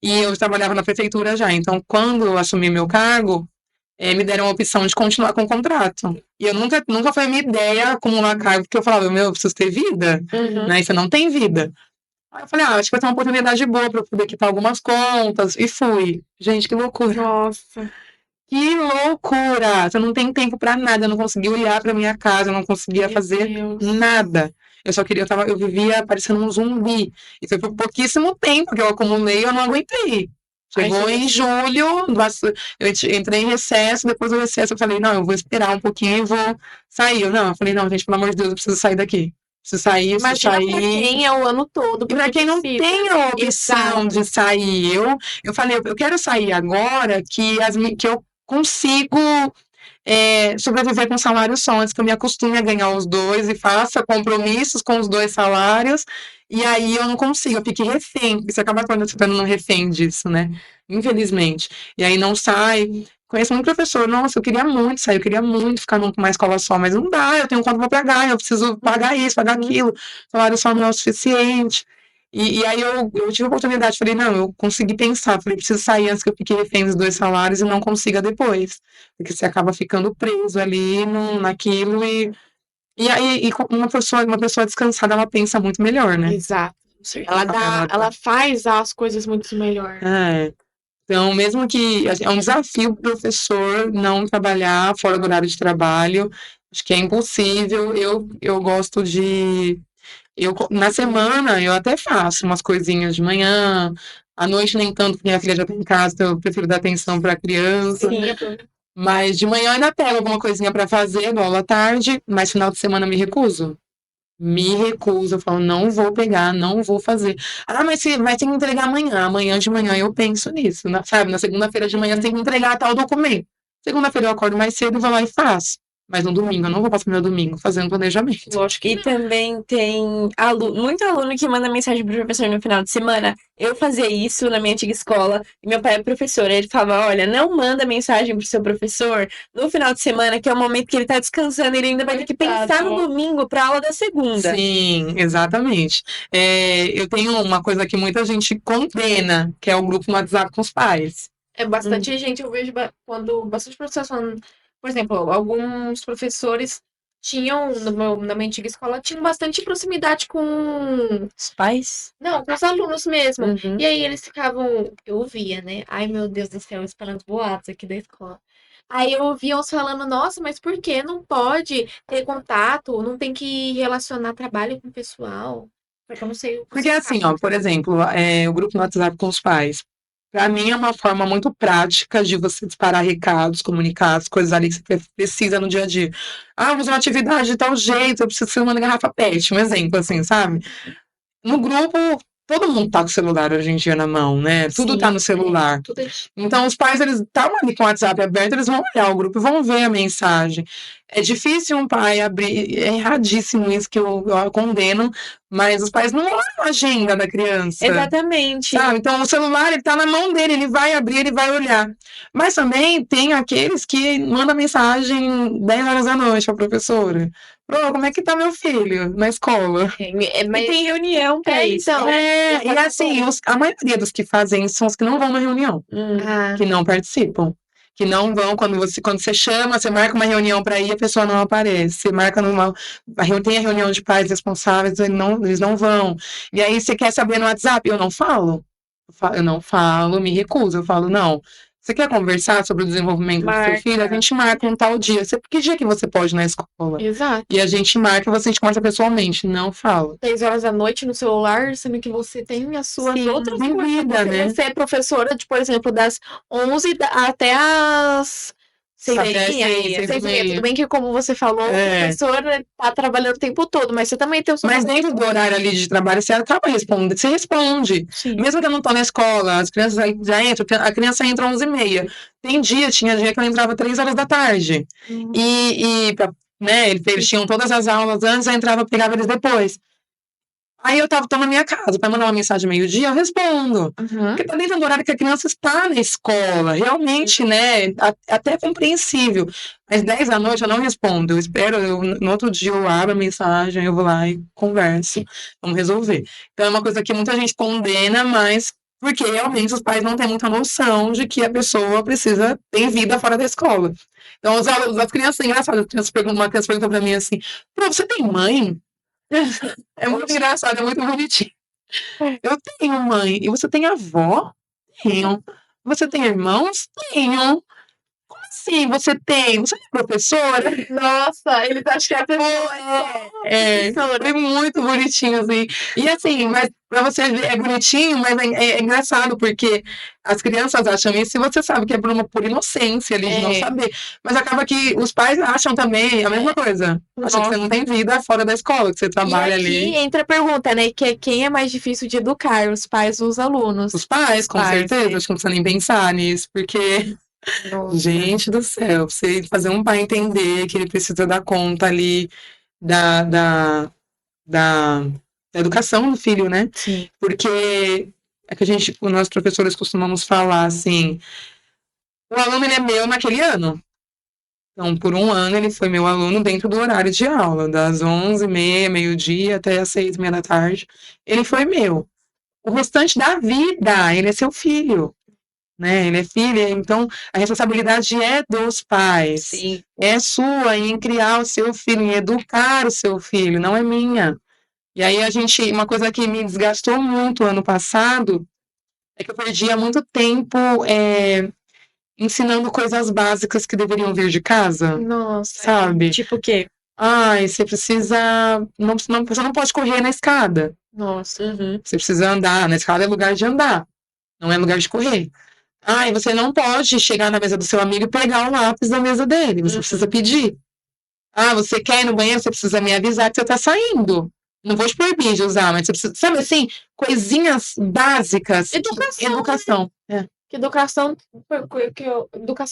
e eu trabalhava na prefeitura já. Então, quando eu assumi meu cargo, me deram a opção de continuar com o contrato. E eu nunca foi a minha ideia acumular cargo, porque eu falava, eu preciso ter vida, né? E você não tem vida. Aí eu falei, acho que vai ser uma oportunidade boa para eu poder quitar algumas contas. E fui. Gente, que loucura. Nossa. Que loucura! Você não tem tempo para nada. Eu não conseguia olhar para minha casa, eu não conseguia fazer nada. Eu vivia parecendo um zumbi. E foi por pouquíssimo tempo que eu acumulei, eu não aguentei. Chegou em julho, eu entrei em recesso, depois do recesso eu falei, não, eu vou esperar um pouquinho e vou sair. Eu falei, não, gente, pelo amor de Deus, eu preciso sair daqui. Preciso sair, Mas pra quem é o ano todo. E pra quem não tem a opção de sair, eu falei, eu quero sair agora que eu consigo sobreviver com salário só, antes que eu me acostume a ganhar os dois e faça compromissos com os 2 salários, e aí eu não consigo, eu fico refém, porque você acaba se tornando um refém disso, né? Infelizmente. E aí não sai. Conheço um professor, nossa, eu queria muito sair, eu queria muito ficar numa escola só, mas não dá, eu tenho conta pra pagar, eu preciso pagar isso, pagar aquilo, salário só não é o suficiente. E aí eu tive a oportunidade, falei, não, eu consegui pensar, falei, preciso sair antes que eu fique refém dos 2 salários e não consiga depois. Porque você acaba ficando preso ali naquilo e aí uma pessoa descansada, ela pensa muito melhor, né? Exato. Ela faz as coisas muito melhor. Então, mesmo que é um desafio para o professor não trabalhar fora do horário de trabalho, acho que é impossível. Eu gosto na semana, eu até faço umas coisinhas de manhã, à noite nem tanto, porque minha filha já está em casa, então eu prefiro dar atenção para a criança. Sim. Mas de manhã eu ainda pego alguma coisinha para fazer, dou aula à tarde, mas final de semana me recuso. Eu falo, não vou pegar, não vou fazer. Mas você vai ter que entregar amanhã. Amanhã de manhã eu penso nisso, sabe? Na segunda-feira de manhã você tem que entregar tal documento. Segunda-feira eu acordo mais cedo, vou lá e faço. Mas no domingo, eu não vou passar meu domingo fazendo planejamento. Lógico. E também tem muito aluno que manda mensagem pro professor no final de semana. Eu fazia isso na minha antiga escola, e meu pai é professor. Ele falava, olha, não manda mensagem pro seu professor no final de semana, que é o momento que ele tá descansando, ele ainda vai ter que pensar no domingo pra aula da segunda. Sim, exatamente. Eu tenho uma coisa que muita gente condena, que é o grupo no WhatsApp com os pais. É bastante gente, eu vejo quando bastante professores falando, por exemplo, alguns professores tinham, na minha antiga escola, tinham bastante proximidade com, Os pais? não, com os alunos mesmo. Uhum. E aí eles ficavam, eu ouvia, né? Ai, meu Deus do céu, espalhando os boatos aqui da escola. Aí eu ouvia uns falando, nossa, mas por que não pode ter contato? Não tem que relacionar trabalho com o pessoal? Porque eu não sei o Porque assim, ó, por exemplo, o grupo no WhatsApp com os pais. Para mim é uma forma muito prática de você disparar recados, comunicar as coisas ali que você precisa no dia a dia. Ah, vou fazer uma atividade de tal jeito, eu preciso ser uma garrafa PET, um exemplo assim, sabe? No grupo, todo mundo tá com o celular hoje em dia na mão, né? Tudo tá Sim, no celular. tudo é Então, os pais, eles estavam ali com o WhatsApp aberto, eles vão olhar o grupo e vão ver a mensagem. É difícil um pai abrir, é erradíssimo isso que eu condeno, mas os pais não olham a agenda da criança. Exatamente. Sabe? Então, o celular, ele tá na mão dele, ele vai abrir, ele vai olhar. Mas também tem aqueles que mandam mensagem 10 horas da noite pra professora. Pro, como é que tá meu filho na escola? É, E mas tem reunião pra isso. então, E assim, a maioria dos que fazem isso são os que não vão na reunião, ah, que não participam. Que não vão, quando você chama, você marca uma reunião para ir, a pessoa não aparece. Você marca tem a reunião de pais responsáveis, eles não vão. E aí você quer saber no WhatsApp? Eu não falo. Eu não falo, me recuso. Eu falo, não. Você quer conversar sobre o desenvolvimento do seu filho? A gente marca um tal dia. Que dia que você pode ir na escola? exato. E a gente marca e a gente conversa pessoalmente. Não falo. 10 horas da noite no celular, sendo que você tem as suas Sim, outras tem coisas. vida, né? Você é professora de, por exemplo, das 11 até as Até 6h30. 6h30. Tudo 6h30. bem que, como você falou, o professor tá trabalhando o tempo todo, mas você também tem o seu... Mas dentro do horário ali de trabalho, você acaba respondendo, você responde. Sim. Mesmo que eu não tô na escola, as crianças já entram, a criança entra 11h30. Tinha dia que eu entrava 3 horas da tarde. Né, eles tinham todas as aulas antes, eu entrava, pegava eles depois. Aí eu tô na minha casa, para mandar uma mensagem meio-dia, eu respondo. Porque tá dentro do horário que a criança está na escola. Realmente, né? Até é compreensível. Mas 10 da noite eu não respondo. Eu espero, no outro dia eu abro a mensagem, eu vou lá e converso. Vamos resolver. Então é uma coisa que muita gente condena, mas porque realmente os pais não têm muita noção de que a pessoa precisa ter vida fora da escola. Então, as crianças, engraçado, uma criança pergunta pra mim assim: Pô, você tem mãe? É muito engraçado, é muito bonitinho. Eu tenho mãe. E você tem avó? Tenho. Você tem irmãos? Tenho. Como assim você tem? Você é professora? Nossa, ele tá achando que É muito bonitinho, assim. E assim, mas pra você ver, é bonitinho, mas é engraçado, porque as crianças acham isso e você sabe que é por inocência ali, de não saber. Mas acaba que os pais acham também a mesma coisa. Acham que você não tem vida fora da escola, que você trabalha e aqui ali. entra a pergunta, né? Que é quem é mais difícil de educar, os pais ou os alunos? Os pais, com certeza, acho que não precisa nem pensar nisso, porque, gente do céu, você fazer um pai entender que ele precisa dar conta ali da educação do filho, né? Sim. Porque é que nós professores costumamos falar assim, o aluno ele é meu naquele ano. Então, por um ano ele foi meu aluno dentro do horário de aula, das 11h30, meio-dia, até as 6h30 da tarde. Ele foi meu. O restante da vida, ele é seu filho. Né? Ele é filho, então a responsabilidade é dos pais. Sim. É sua em criar o seu filho, em educar o seu filho, não é minha. E aí uma coisa que me desgastou muito ano passado é que eu perdia muito tempo ensinando coisas básicas que deveriam vir de casa. Nossa. Sabe? Tipo o quê? Ai, você precisa. Você não pode correr na escada. Nossa. Você precisa andar. Na escada é lugar de andar, não é lugar de correr. Ai, você não pode chegar na mesa do seu amigo e pegar o lápis da mesa dele. Você precisa pedir. Ah, você quer ir no banheiro? Você precisa me avisar que você tá saindo. Não vou te proibir de usar, mas você precisa. Sabe assim? Coisinhas básicas. Educação. Que educação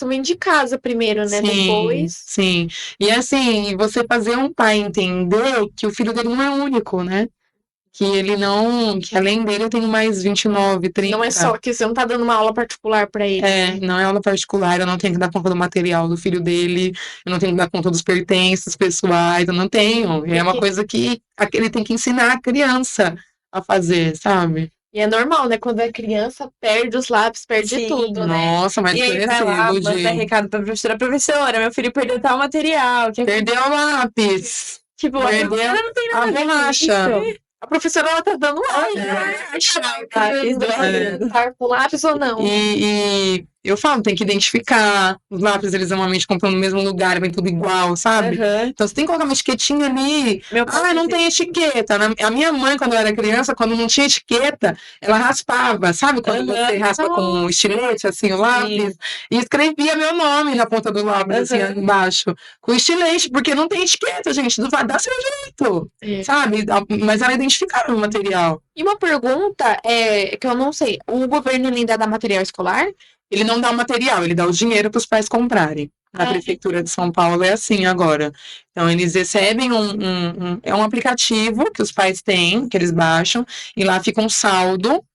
vem de casa primeiro, né? Sim, Depois. sim. E assim, você fazer um pai entender que o filho dele não é único, né? Que ele não. Que além dele eu tenho mais 29, 30. Não é só que você não tá dando uma aula particular pra ele. Não é aula particular, eu não tenho que dar conta do material do filho dele, eu não tenho que dar conta dos pertences pessoais, eu não tenho. É uma coisa que ele tem que ensinar a criança a fazer, sabe? E é normal, né? Quando é criança, perde os lápis, perde Sim. tudo, né? Nossa, mas E aí vai lá, agressivo, manda gente. recado pra professora. Professora, meu filho perdeu tal material. Perdeu o lápis. Tipo, a Perdeu professora não tem nada a a ver com borracha. isso. A professora, ela tá dando aula. Tá com lápis ou não? E eu falo, tem que identificar. Os lápis, eles normalmente compram no mesmo lugar, vem tudo igual, sabe? Aham. Então você tem que colocar uma etiquetinha ali. Meu pai Ah, não fez tem etiqueta. A minha mãe, quando eu era criança, quando não tinha etiqueta, ela raspava. Sabe quando Aham. você raspa com um estilete, assim, o lápis? E escrevia meu nome na ponta do lápis, assim, Aham. embaixo. Com estilete, porque não tem etiqueta, gente. Não vai dar seu jeito, É. sabe? Mas ela identificava o material. E uma pergunta é que eu não sei. O governo ainda dá material escolar? Ele não dá o material, ele dá o dinheiro para os pais comprarem. Na Prefeitura de São Paulo é assim agora. Então, eles recebem é um aplicativo que os pais têm, que eles baixam, e lá fica um saldo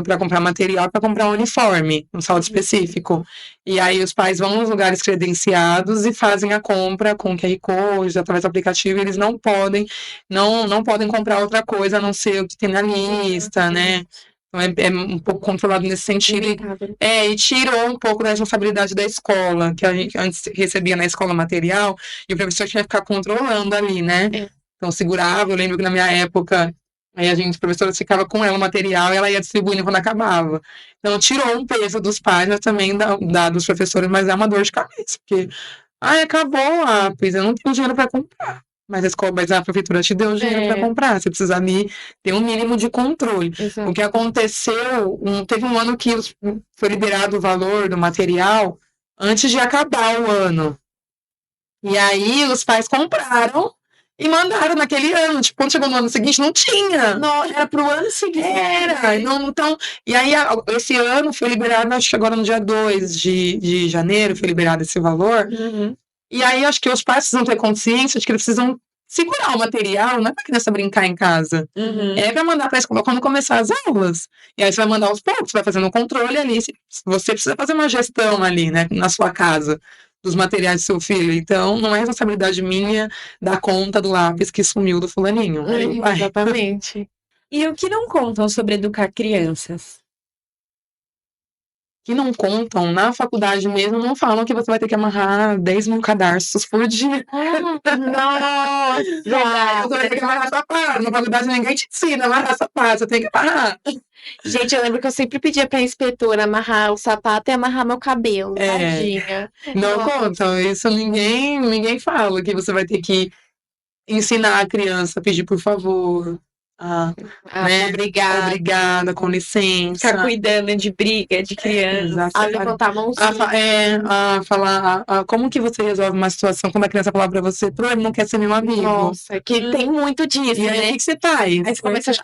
para comprar material, para comprar um uniforme, um saldo específico. E aí os pais vão nos lugares credenciados e fazem a compra com QR Code, através do aplicativo, e eles não podem comprar outra coisa a não ser o que tem na lista, né? Então é um pouco controlado nesse sentido. E tirou um pouco da responsabilidade da escola, que a gente antes recebia na escola material, e o professor tinha que ficar controlando ali, né? Então segurava, eu lembro que na minha época, aí a professora ficava com ela o material e ela ia distribuindo quando acabava. Então tirou um peso dos pais, mas também dos professores, mas é uma dor de cabeça, porque, acabou o lápis, eu não tenho dinheiro para comprar. Mas a prefeitura te deu dinheiro para comprar. Você precisa ali ter um mínimo de controle. Exato. O que aconteceu, teve um ano que foi liberado o valor do material antes de acabar o ano. E aí os pais compraram e mandaram naquele ano. Tipo, quando chegou no ano seguinte, não tinha. Não, era pro ano seguinte. Era. Então, e aí, esse ano foi liberado, acho que agora no dia 2 de janeiro, foi liberado esse valor. Uhum. E aí, acho que os pais precisam ter consciência de que eles precisam segurar o material, não é pra criança brincar em casa. Uhum. É pra mandar pra escola quando começar as aulas. E aí você vai mandar aos poucos, vai fazendo um controle ali. Você precisa fazer uma gestão ali, né, na sua casa, dos materiais do seu filho. Então, não é responsabilidade minha dar conta do lápis que sumiu do fulaninho. Exatamente. E o que não contam sobre educar crianças? Que não contam, na faculdade mesmo, não falam que você vai ter que amarrar 10 mil cadarços por dia. Nossa! Você vai ter que amarrar sapato. Na faculdade ninguém te ensina a amarrar sapato, você tem que amarrar. Gente, eu lembro que eu sempre pedia pra inspetora amarrar o sapato e amarrar meu cabelo. É. Tadinha. Não contam, isso ninguém fala, que você vai ter que ensinar a criança a pedir por favor. Né? Obrigada, com licença. Ficar cuidando de briga de criança. A levantar a mãozinha. A falar como que você resolve uma situação quando a criança falar pra você, ele não quer ser meu amigo. Nossa, que tem muito disso, E aí, né? o que você faz? Aí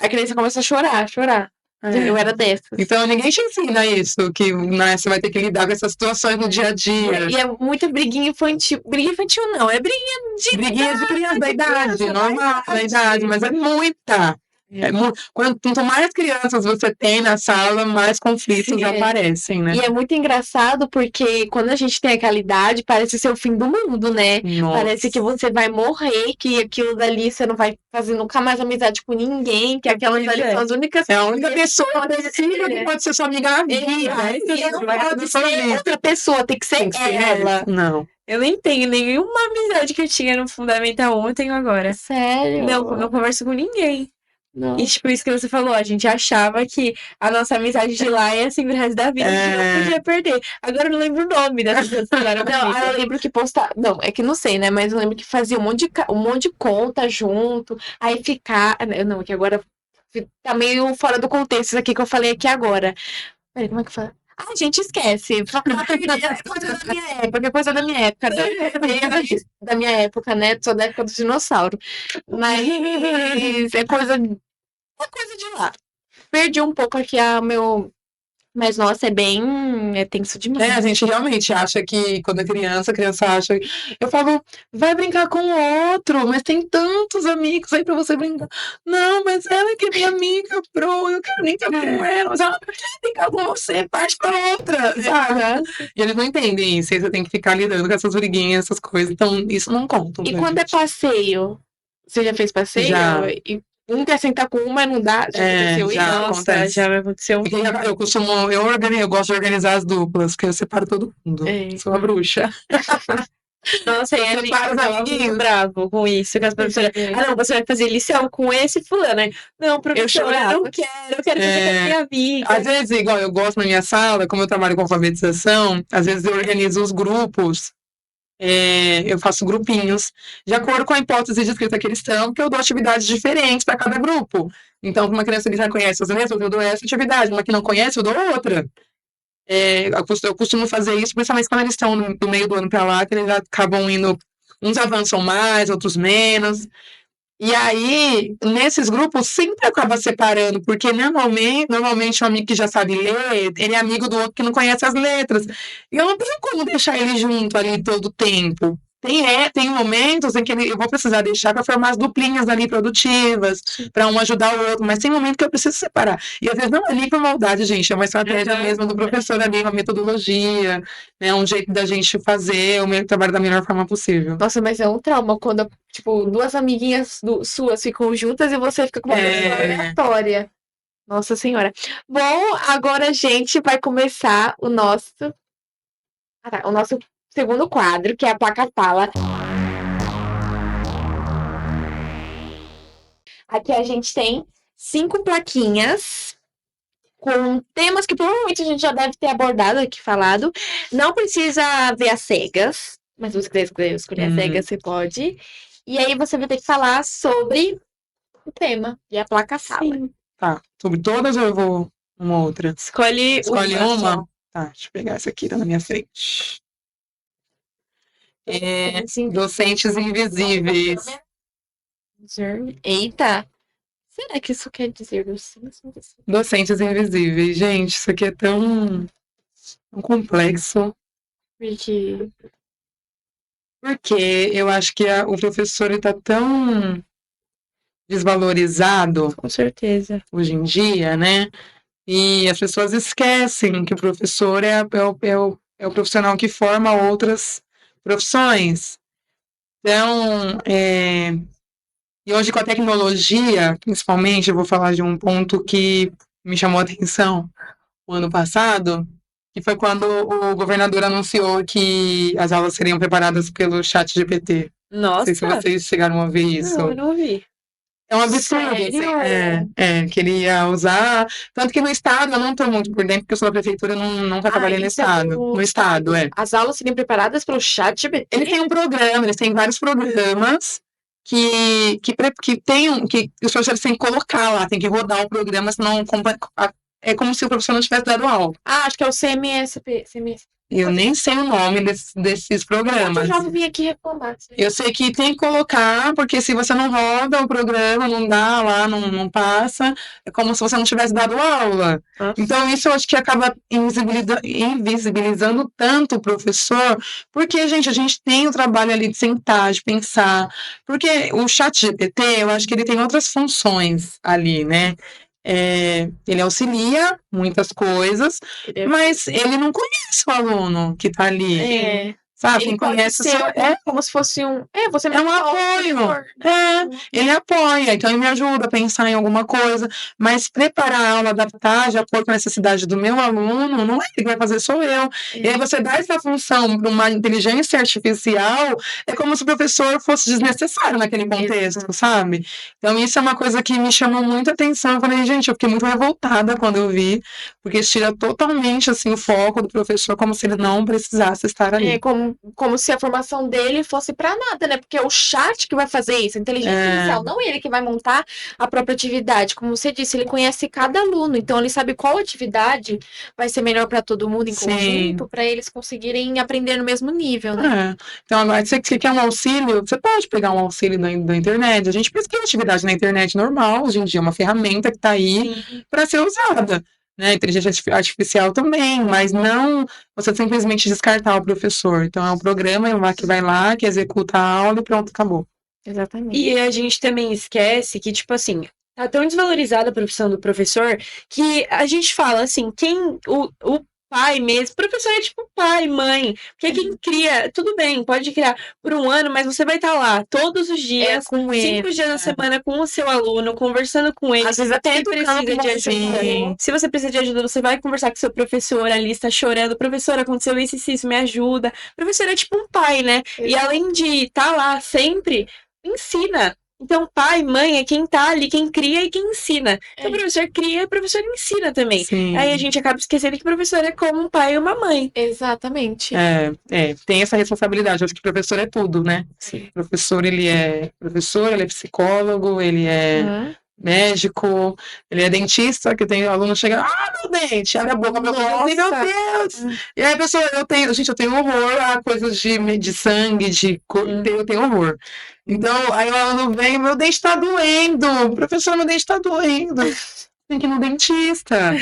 a criança começa a chorar. Eu era dessas. Então ninguém te ensina isso, que né, você vai ter que lidar com essas situações no dia a dia. E é muita briguinha infantil. Briguinha infantil não, é briguinha de criança, da idade, normal, da idade, mas é muita. Quanto mais crianças você tem na sala, mais conflitos aparecem, né? E é muito engraçado porque quando a gente tem aquela idade, parece ser o fim do mundo, né? Nossa. Parece que você vai morrer, que aquilo dali você não vai fazer nunca mais amizade com ninguém, que aquelas dali são as únicas. É a única pessoa que pode ser sua amiga na vida. E não pode ser outra pessoa, tem que ser ela. Não. Eu nem tenho nenhuma amizade que eu tinha no Fundamental 1, eu tenho agora. Sério? Não converso com ninguém. Não. E tipo, isso que você falou, a gente achava que a nossa amizade de lá ia assim pro resto da vida, a gente não podia perder. Agora eu não lembro o nome dessas pessoas que eram Não, eu lembro que postar. Não, é que não sei, né? Mas eu lembro que fazia um monte de conta junto, aí ficar. Não, que agora tá meio fora do contexto isso aqui que eu falei aqui agora. Peraí, como é que fala? A gente esquece. É coisa da minha época. Da minha época, né? Sou da época do dinossauro. Mas é coisa de lá. Perdi um pouco aqui meu. Mas, nossa, é tenso demais. A gente realmente acha que quando é criança, a criança acha. Eu falo, vai brincar com o outro, mas tem tantos amigos aí pra você brincar. Não, mas ela é que é minha amiga, bro, eu quero nem estar com ela, mas ela quer brincar com você, parte pra outra, sabe? E eles não entendem isso, aí você tem que ficar lidando com essas briguinhas, essas coisas, então isso não conta. E quando é passeio? Você já fez passeio? Já. Um quer sentar com um, mas não dá. Já aconteceu já isso? Nossa, acontece. já me aconteceu. Porque eu gosto de organizar as duplas, porque eu separo todo mundo. É. Sou a bruxa. Nossa, e a Você gente para os ficava muito amiguinhos. bravo com isso, com as professoras. Ah, não, você vai fazer lição com esse fulano, né? Não, professora, chorava. eu quero fazer com a minha amiga. Às vezes, igual eu gosto na minha sala, como eu trabalho com alfabetização, às vezes eu organizo os grupos, eu faço grupinhos, de acordo com a hipótese de escrita que eles estão, porque eu dou atividades diferentes para cada grupo. Então, uma criança que já conhece as letras, eu dou essa atividade, uma que não conhece, eu dou outra. Eu costumo fazer isso, principalmente quando eles estão no meio do ano para lá, que eles já acabam indo, uns avançam mais, outros menos. E aí, nesses grupos, sempre acaba separando, porque normalmente um amigo que já sabe ler, ele é amigo do outro que não conhece as letras. E eu não tenho como deixar ele junto ali todo o tempo. Tem momentos em que eu vou precisar deixar para formar as duplinhas ali produtivas, para um ajudar o outro, mas tem momento que eu preciso separar. E às vezes não é nem por maldade, gente, é uma estratégia mesmo do professor ali, uma metodologia, né, um jeito da gente fazer o meu trabalho da melhor forma possível. Nossa, mas é um trauma quando, tipo, duas amiguinhas suas ficam juntas e você fica com uma pessoa aleatória. Nossa Senhora. Bom, agora a gente vai começar o nosso segundo quadro, que é a placa fala. Aqui a gente tem 5 plaquinhas com temas que provavelmente a gente já deve ter abordado aqui, falado. Não precisa ver as cegas, mas se você quiser escolher as cegas, você pode. E aí você vai ter que falar sobre o tema. E a placa fala. Sim. Tá. Sobre todas ou eu vou uma outra? Escolhe uma? só. Tá, deixa eu pegar essa aqui, tá na minha frente. Docentes invisíveis. Eita! Será que isso quer dizer docentes invisíveis? Docentes invisíveis. Gente, isso aqui é tão complexo. Porque eu acho que o professor está tão desvalorizado Com certeza. hoje em dia, né? E as pessoas esquecem que o professor é o profissional que forma outras profissões. Então, e hoje com a tecnologia, principalmente, eu vou falar de um ponto que me chamou a atenção o ano passado, que foi quando o governador anunciou que as aulas seriam preparadas pelo ChatGPT. Nossa! Não sei se vocês chegaram a ver isso. Não, eu não vi. É um absurdo. Que ele ia usar. Tanto que no Estado, eu não estou muito por dentro, porque eu sou da prefeitura, eu nunca trabalhei no Estado. No Estado, As aulas seriam preparadas pelo ChatGPT? Eles têm um programa, eles têm vários programas que os professores têm que colocar lá, tem que rodar o programa, senão é como se o professor não tivesse dado aula. Acho que é o CMSP. Eu nem sei o nome desses programas. Eu já vim aqui reclamar. Eu sei que tem que colocar, porque se você não roda o programa, não dá lá, não passa, é como se você não tivesse dado aula. Nossa. Então, isso eu acho que acaba invisibilizando tanto o professor, porque, gente, a gente tem o trabalho ali de sentar, de pensar. Porque o ChatGPT, eu acho que ele tem outras funções ali, né? Ele auxilia muitas coisas, mas ele não conhece o aluno que está ali. Sabe? Ele conhece como se fosse você é um apoio. Ele apoia, então ele me ajuda a pensar em alguma coisa, mas preparar a aula, adaptar de acordo com a necessidade do meu aluno, não é ele que vai fazer, sou eu. E aí você dá essa função para uma inteligência artificial, é como se o professor fosse desnecessário naquele contexto, sabe? Então isso é uma coisa que me chamou muita atenção. Eu falei, gente, eu fiquei muito revoltada quando eu vi, porque isso tira totalmente assim, o foco do professor, como se ele não precisasse estar ali. Como se a formação dele fosse para nada, né? Porque é o chat que vai fazer isso, a inteligência artificial, não ele que vai montar a própria atividade. Como você disse, ele conhece cada aluno, então ele sabe qual atividade vai ser melhor para todo mundo em conjunto, para eles conseguirem aprender no mesmo nível, né? Então, agora, se você quer um auxílio, você pode pegar um auxílio da internet. A gente pesquisa atividade na internet normal, hoje em dia é uma ferramenta que está aí para ser usada. Né, inteligência artificial também, mas não você simplesmente descartar o professor. Então, é um programa que vai lá, que executa a aula e pronto, acabou. Exatamente. E a gente também esquece que, tipo assim, tá tão desvalorizada a profissão do professor que a gente fala assim, pai mesmo. Professor é tipo pai, mãe. Porque quem cria, tudo bem, pode criar por um ano, mas você vai estar lá todos os dias, com 5 dias na semana com o seu aluno, conversando com ele. Às vezes até Se educando precisa com de você. ajuda. Se você precisa de ajuda, você vai conversar com seu professor ali, está chorando. Professor, aconteceu isso, me ajuda. Professor é tipo um pai, né? E além de estar lá sempre, ensina. Então, pai, mãe é quem tá ali, quem cria e quem ensina. Então, o professor cria e o professor ensina também. Sim. Aí a gente acaba esquecendo que o professor é como um pai e uma mãe. Exatamente. Tem essa responsabilidade. Acho que professor é tudo, né? Sim. Professor, ele é psicólogo, ele é médico, ele é dentista, que tem aluno chega, meu dente, abre a boca, meu Deus! E aí a pessoa, eu tenho horror a coisas de sangue, eu tenho horror. Então, aí o aluno vem, meu dente tá doendo, professor, meu dente tá doendo. Tem que ir no dentista.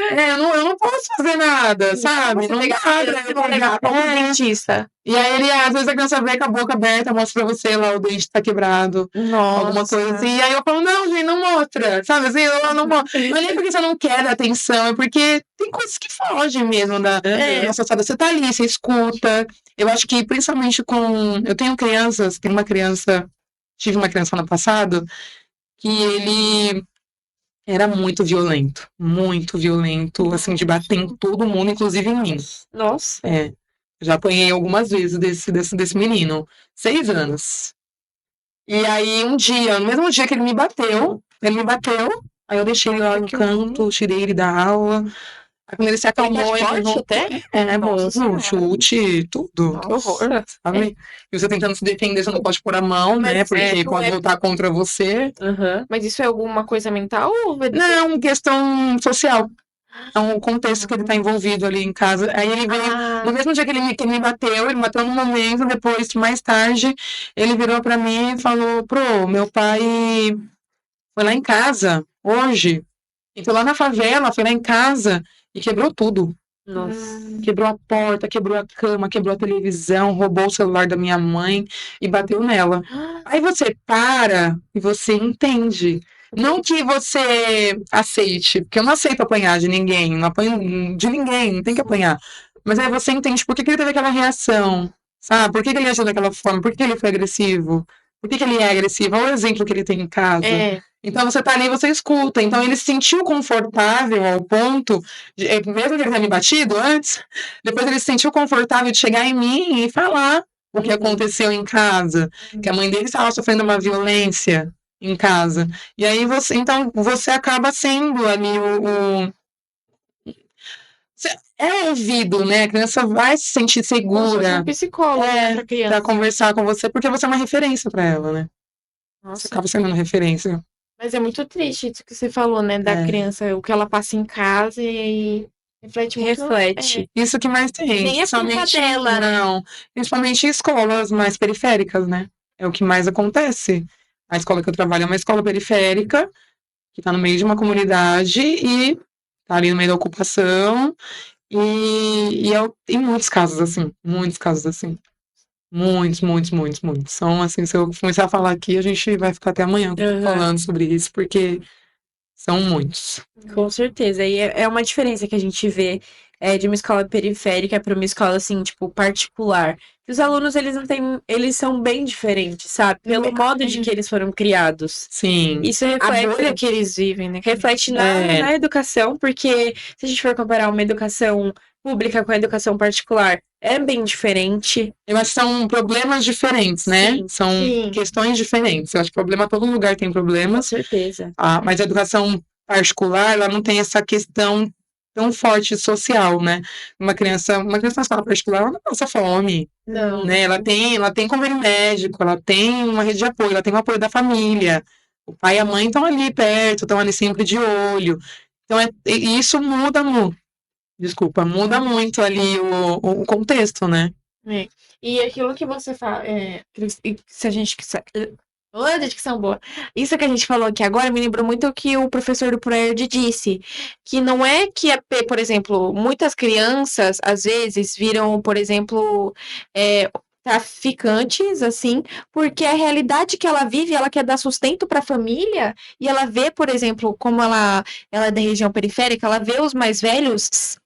Eu não posso fazer nada, sabe? Não dá pra eu pegar pro dentista. E aí ele, às vezes a criança vem com a boca aberta, mostra pra você lá, o dente tá quebrado. Alguma coisa assim. E aí eu falo, não, gente, não mostra. Sabe assim, eu não mostro. Não é nem porque você não quer dar atenção, é porque tem coisas que fogem mesmo da nossa sala. Você tá ali, você escuta. Eu acho que principalmente eu tenho crianças, tive uma criança ano passado, que ele era muito violento, assim, de bater em todo mundo, inclusive em mim. Nossa. Já apanhei algumas vezes desse menino. 6 anos. E aí, um dia, no mesmo dia que ele me bateu, aí eu deixei ele lá no canto, tirei ele da aula. Aí quando ele se acalmou, ele voltou. Bom, chute, tudo. Que horror. Sabe? E você tentando se defender, você não pode pôr a mão, né? Porque pode voltar contra você. Mas isso é alguma coisa mental? Ou... Não, questão social. É um contexto que ele tá envolvido ali em casa. Aí ele veio, no mesmo dia que ele me bateu, ele bateu no momento, depois, mais tarde, ele virou pra mim e falou, meu pai foi lá em casa, hoje, entrou lá na favela, foi lá em casa e quebrou tudo. Nossa. Quebrou a porta, quebrou a cama, quebrou a televisão, roubou o celular da minha mãe e bateu nela. Aí você para e você entende. Não que você aceite, porque eu não aceito apanhar de ninguém, não apanho de ninguém, não tem que apanhar. Mas aí você entende por que ele teve aquela reação, sabe? Por que ele agiu daquela forma, por que ele foi agressivo, por que ele é agressivo, olha o exemplo que ele tem em casa. Então você tá ali e você escuta. Então ele se sentiu confortável ao ponto, mesmo que ele tenha me batido antes, depois ele se sentiu confortável de chegar em mim e falar o que aconteceu em casa, que a mãe dele estava sofrendo uma violência em casa. E aí você acaba sendo ali é ouvido, né? A criança vai se sentir segura. Um psicólogo pra criança. Pra conversar com você, porque você é uma referência pra ela, né? Nossa. Você acaba sendo uma referência. Mas é muito triste isso que você falou, né? Da criança, o que ela passa em casa e aí reflete. Isso que mais tem. Nem é culpa dela, né? Não. Principalmente em escolas mais periféricas, né? É o que mais acontece. A escola que eu trabalho é uma escola periférica, que tá no meio de uma comunidade e tá ali no meio da ocupação. E tem muitos casos assim. Muitos casos assim. Muitos. São assim, se eu começar a falar aqui, a gente vai ficar até amanhã falando sobre isso, porque são muitos. Com certeza. E é uma diferença que a gente vê de uma escola periférica para uma escola, assim, tipo, particular. Os alunos, eles são bem diferentes, sabe? Pelo modo de que eles foram criados. Sim. Isso A reflete bolha que eles vivem, né? reflete na educação, porque se a gente for comparar uma educação pública com a educação particular, é bem diferente. Eu acho que são problemas diferentes, né? Sim, São questões diferentes. Eu acho que problema, todo lugar tem Com problemas. certeza. Mas a educação particular, ela não tem essa questão tão forte social, né? Uma criança na escola particular, ela não passa fome. Não. Né? Ela tem convênio médico, ela tem uma rede de apoio, ela tem o apoio da família. O pai e a mãe estão ali perto, estão ali sempre de olho. Então, isso muda muito ali o contexto, né? E aquilo que você fala, se a gente quiser. Olha, dicção boa. Isso que a gente falou aqui agora me lembrou muito o que o professor do ProErd disse. Que não é que, por exemplo, muitas crianças, às vezes, viram, por exemplo, traficantes, assim, porque a realidade que ela vive, ela quer dar sustento para a família, e ela vê, por exemplo, como ela é da região periférica, ela vê os mais velhos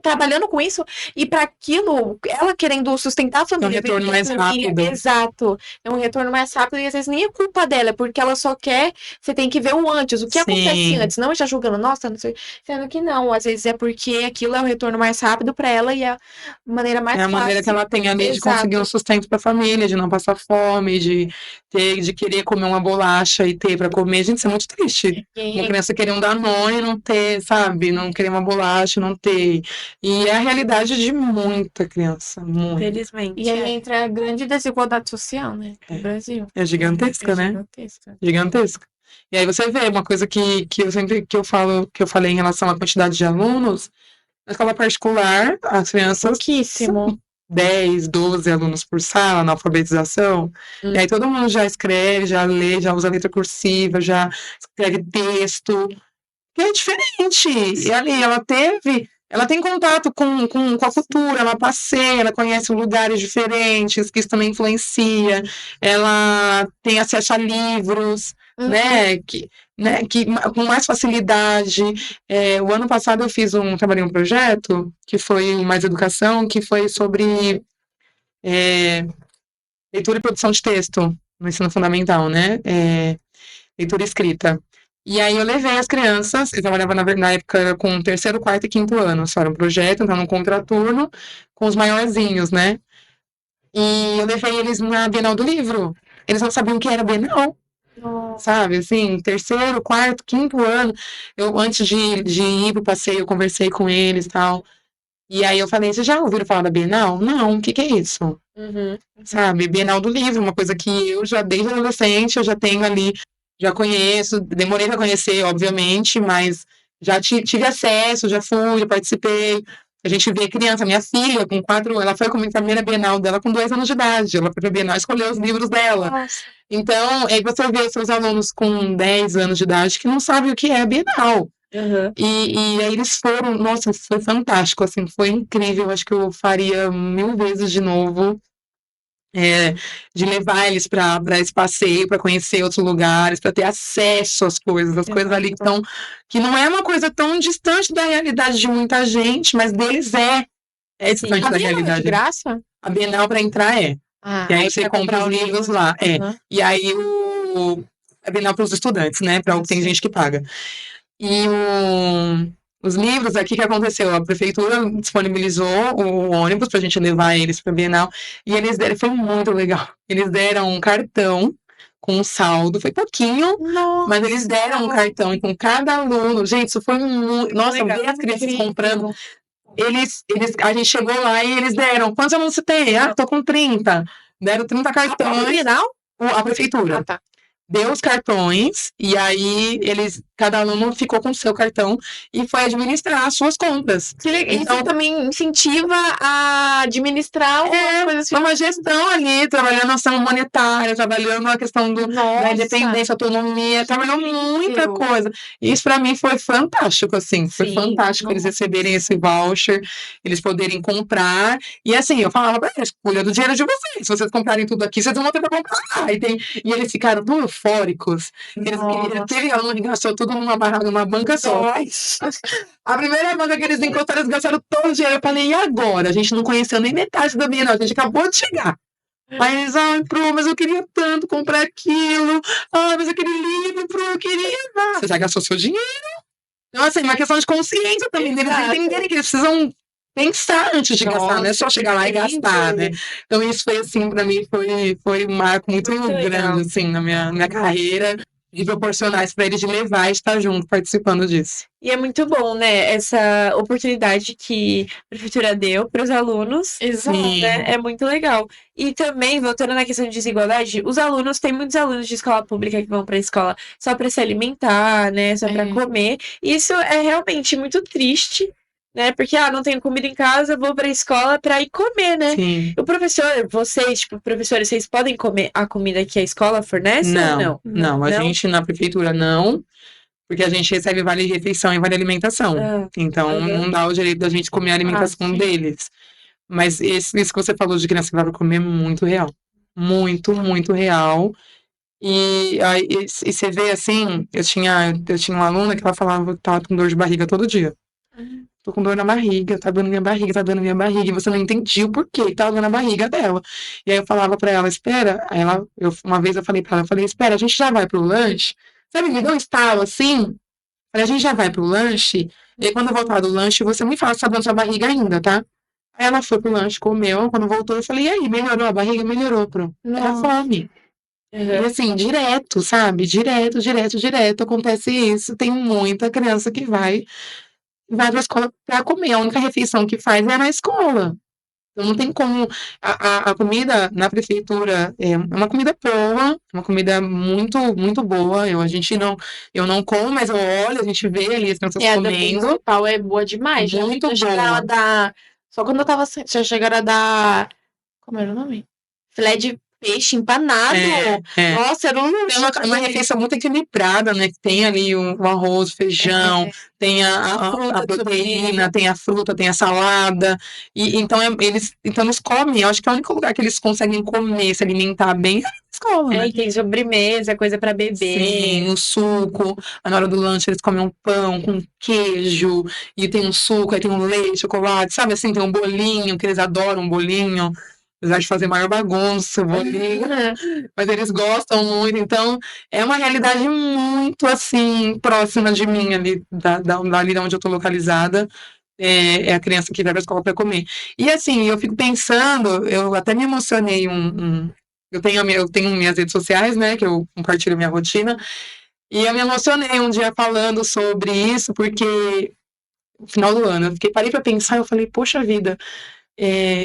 trabalhando com isso, e para aquilo, ela querendo sustentar a família. retorno mais rápido. Exato. É um retorno mais rápido e às vezes nem é culpa dela, é porque ela só quer. Você tem que ver o antes, o que acontece Sim. antes. Não está julgando, nossa, não sei. Sendo que não, às vezes é porque aquilo é o retorno mais rápido para ela e é a maneira mais É a fácil. maneira que ela tem ali de conseguir um sustento para a família, de não passar fome, de querer comer uma bolacha e ter para comer. Gente, isso é muito triste. Uma criança querer um Danone e não ter, sabe? Não querer uma bolacha, não ter. E é a realidade de muita criança, muito. Felizmente. E aí entra a grande desigualdade social, né? No Brasil. É gigantesca, né? Gigantesca. Gigantesca. E aí você vê uma coisa que eu sempre que eu falei em relação à quantidade de alunos, na escola particular, as crianças Pouquíssimo. 10, 12 alunos por sala na alfabetização. E aí todo mundo já escreve, já lê, já usa letra cursiva, já escreve texto. E é diferente. E ali ela tem contato com a cultura, ela passeia, ela conhece lugares diferentes, que isso também influencia. Ela tem acesso a livros, né, com mais facilidade. O ano passado eu trabalhei um projeto, que foi Mais Educação, que foi sobre leitura e produção de texto no ensino fundamental, né? Leitura e escrita. E aí eu levei as crianças, eu trabalhava na época com terceiro, quarto e quinto ano, só era um projeto, então no contraturno, com os maiorzinhos, né? E eu levei eles na Bienal do Livro. Eles não sabiam o que era Bienal, sabe? Assim, terceiro, quarto, quinto ano. Eu, antes de ir pro passeio, eu conversei com eles e tal. E aí eu falei, vocês já ouviram falar da Bienal? Não, o que é isso? Sabe? Bienal do Livro, uma coisa que eu já, desde adolescente, eu já tenho ali, já conheço, demorei pra conhecer, obviamente, mas já tive acesso, já fui, já participei. A gente vê criança, minha filha, com 4 ela foi com a primeira Bienal dela com 2 anos de idade. Ela foi pra Bienal escolher os livros dela. Nossa. Então, aí você vê seus alunos com 10 anos de idade que não sabem o que é Bienal. E aí eles foram, nossa, foi fantástico, assim, foi incrível. Acho que eu faria 1000 vezes de novo. De levar eles para esse passeio, para conhecer outros lugares, para ter acesso às coisas, as coisas ali que não é uma coisa tão distante da realidade de muita gente, mas deles é distante da A Bienal é realidade. de graça? A Bienal para entrar e aí você compra os livros lá, E aí a Bienal para os estudantes, né? Tem gente que paga. E os livros, aqui que aconteceu? A prefeitura disponibilizou o ônibus pra gente levar eles pra Bienal. E eles deram, foi muito legal. Eles deram um cartão com um saldo, foi pouquinho, mas eles deram um cartão e com cada aluno. Gente, isso foi muito. Nossa, eu vi as crianças comprando. A gente chegou lá e eles deram. Quantos alunos você tem? Tô com 30. Deram 30 cartões. A prefeitura. Tá. Deu os cartões, e aí cada aluno ficou com o seu cartão e foi administrar as suas compras. Então, isso também incentiva a administrar uma gestão ali, trabalhando a ação monetária, trabalhando a questão da independência, autonomia, trabalhando muita coisa. E isso para mim foi fantástico, assim, foi fantástico eles receberem esse voucher, eles poderem comprar. E assim, eu falava para eles, cuida do dinheiro de vocês, se vocês comprarem tudo aqui, vocês vão ter para comprar lá. E eles ficaram tão eufóricos. Teve aluno que gastou tudo numa banca só. A primeira banca que eles encontraram, eles gastaram todo o dinheiro. Eu falei, e agora? A gente não conheceu nem metade da Bienal, a gente acabou de chegar. Mas, mas eu queria tanto comprar aquilo. Mas aquele livro, eu queria. Você já gastou seu dinheiro? Então, assim, uma questão de consciência também, deles entenderem que eles precisam pensar antes de gastar, não é só chegar lá e gastar, né? Então isso foi assim, pra mim, foi um marco muito grande, assim, na minha carreira, de proporcionar isso pra eles, de levar e estar junto, participando disso. E é muito bom, né, essa oportunidade que a prefeitura deu para os alunos. Exato. Né? É muito legal. E também, voltando na questão de desigualdade, tem muitos alunos de escola pública que vão para a escola só para se alimentar, né, só para comer. Isso é realmente muito triste, né? Porque, não tenho comida em casa, vou pra escola pra ir comer, né? Sim. O professor, vocês, professores, vocês podem comer a comida que a escola fornece ou não? Não, a gente na prefeitura não, porque a gente recebe vale refeição e vale alimentação. Então, não dá o direito da gente comer a alimentação deles. Mas isso que você falou de criança que vai comer é muito real. Muito, muito real. E você vê assim, eu tinha uma aluna que ela falava que tava com dor de barriga todo dia. tô com dor na barriga, tá dando minha barriga, tá dando minha barriga. E você não entendia o porquê que tava dando a barriga dela. E aí eu falava pra ela, espera. Aí uma vez eu falei pra ela, espera, a gente já vai pro lanche? Sabe, me deu um estalo assim. Falei, a gente já vai pro lanche? E aí quando eu voltar do lanche, você me fala se tá dando sua barriga ainda, tá? Aí ela foi pro lanche, comeu. Quando voltou, eu falei, e aí, melhorou a barriga? Melhorou, pronto. Era Nossa. fome. E assim, direto, sabe? Direto acontece isso. Tem muita criança que vai pra escola pra comer. A única refeição que faz é na escola. Então não tem como. A comida na prefeitura é uma comida boa, uma comida muito boa. Eu não como, mas eu olho, a gente vê ali as crianças A da comendo. municipal é boa demais. Muito Já chegaram a boa. dar. Só quando eu tava. Já chegaram a dar. Como era o nome? Filé de peixe empanado. É. Nossa, era um Tem luxo. uma refeição muito equilibrada, né? Que tem ali o arroz, o feijão, tem a fruta proteína, tem a fruta, tem a salada. E então eles comem. Eu acho que é o único lugar que eles conseguem comer, se alimentar bem é na escola, né? E tem sobremesa, coisa pra beber. Sim, o suco. Na hora do lanche eles comem um pão com queijo, e tem um suco, aí tem um leite, chocolate, sabe assim? Tem um bolinho, que eles adoram um bolinho. Apesar de fazer maior bagunça, o bolinho. Mas eles gostam muito, então é uma realidade muito assim próxima de mim ali, ali onde eu estou localizada. É a criança que vai para a escola para comer. E assim, eu fico pensando, eu até me emocionei eu tenho minhas redes sociais, né, que eu compartilho minha rotina, e eu me emocionei um dia falando sobre isso, porque no final do ano, parei para pensar, eu falei, poxa vida,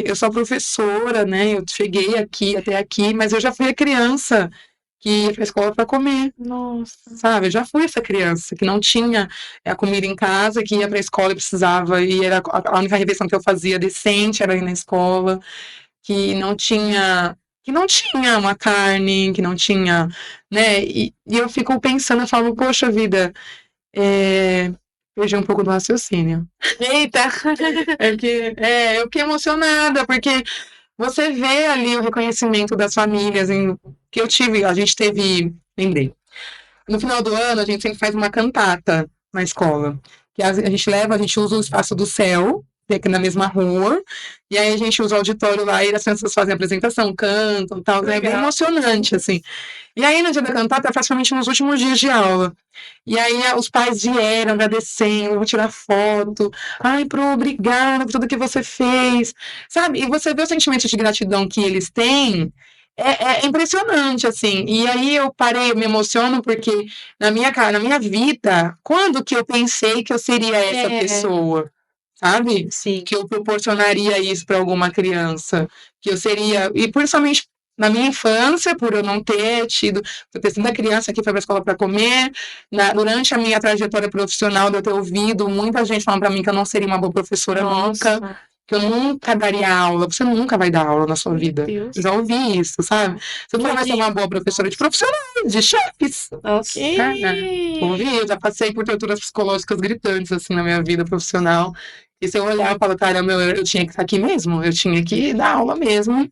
eu sou professora, né? Eu cheguei até aqui, mas eu já fui a criança que ia para a escola para comer, Nossa. sabe? Eu já fui essa criança que não tinha a comida em casa, que ia para a escola e precisava, e era a única refeição que eu fazia decente era ir na escola, que não tinha uma carne, que não tinha, né? E eu fico pensando, eu falo, poxa vida, perdi um pouco do raciocínio. Eita! Eu fiquei emocionada, porque você vê ali o reconhecimento das famílias que a gente teve, lembrei. No final do ano, a gente sempre faz uma cantata na escola. Que a gente usa o espaço do céu, que é aqui na mesma rua, e aí a gente usa o auditório lá e as crianças fazem a apresentação, cantam, tal. É bem emocionante, assim. E aí, no dia da cantata, é praticamente nos últimos dias de aula. E aí, os pais vieram agradecendo, vou tirar foto. Ai, Pro, obrigada por tudo que você fez. Sabe? E você vê o sentimento de gratidão que eles têm. É impressionante, assim. E aí eu parei, eu me emociono, porque na minha vida, quando que eu pensei que eu seria essa pessoa? Sabe? Sim. Que eu proporcionaria isso para alguma criança. Que eu seria. E principalmente na minha infância, por eu não ter tido, por ter sido a criança que foi para a escola para comer, durante a minha trajetória profissional, de eu ter ouvido muita gente falando para mim que eu não seria uma boa professora nunca, que eu nunca daria aula. Você nunca vai dar aula na sua vida. Deus. Eu já ouvi isso, sabe? Você não vai ser uma boa professora de profissionais, de chefes. Ok. Ouvi, eu já passei por torturas psicológicas gritantes, assim, na minha vida profissional. E se eu olhar e falar, caramba, eu tinha que estar aqui mesmo, eu tinha que dar aula mesmo.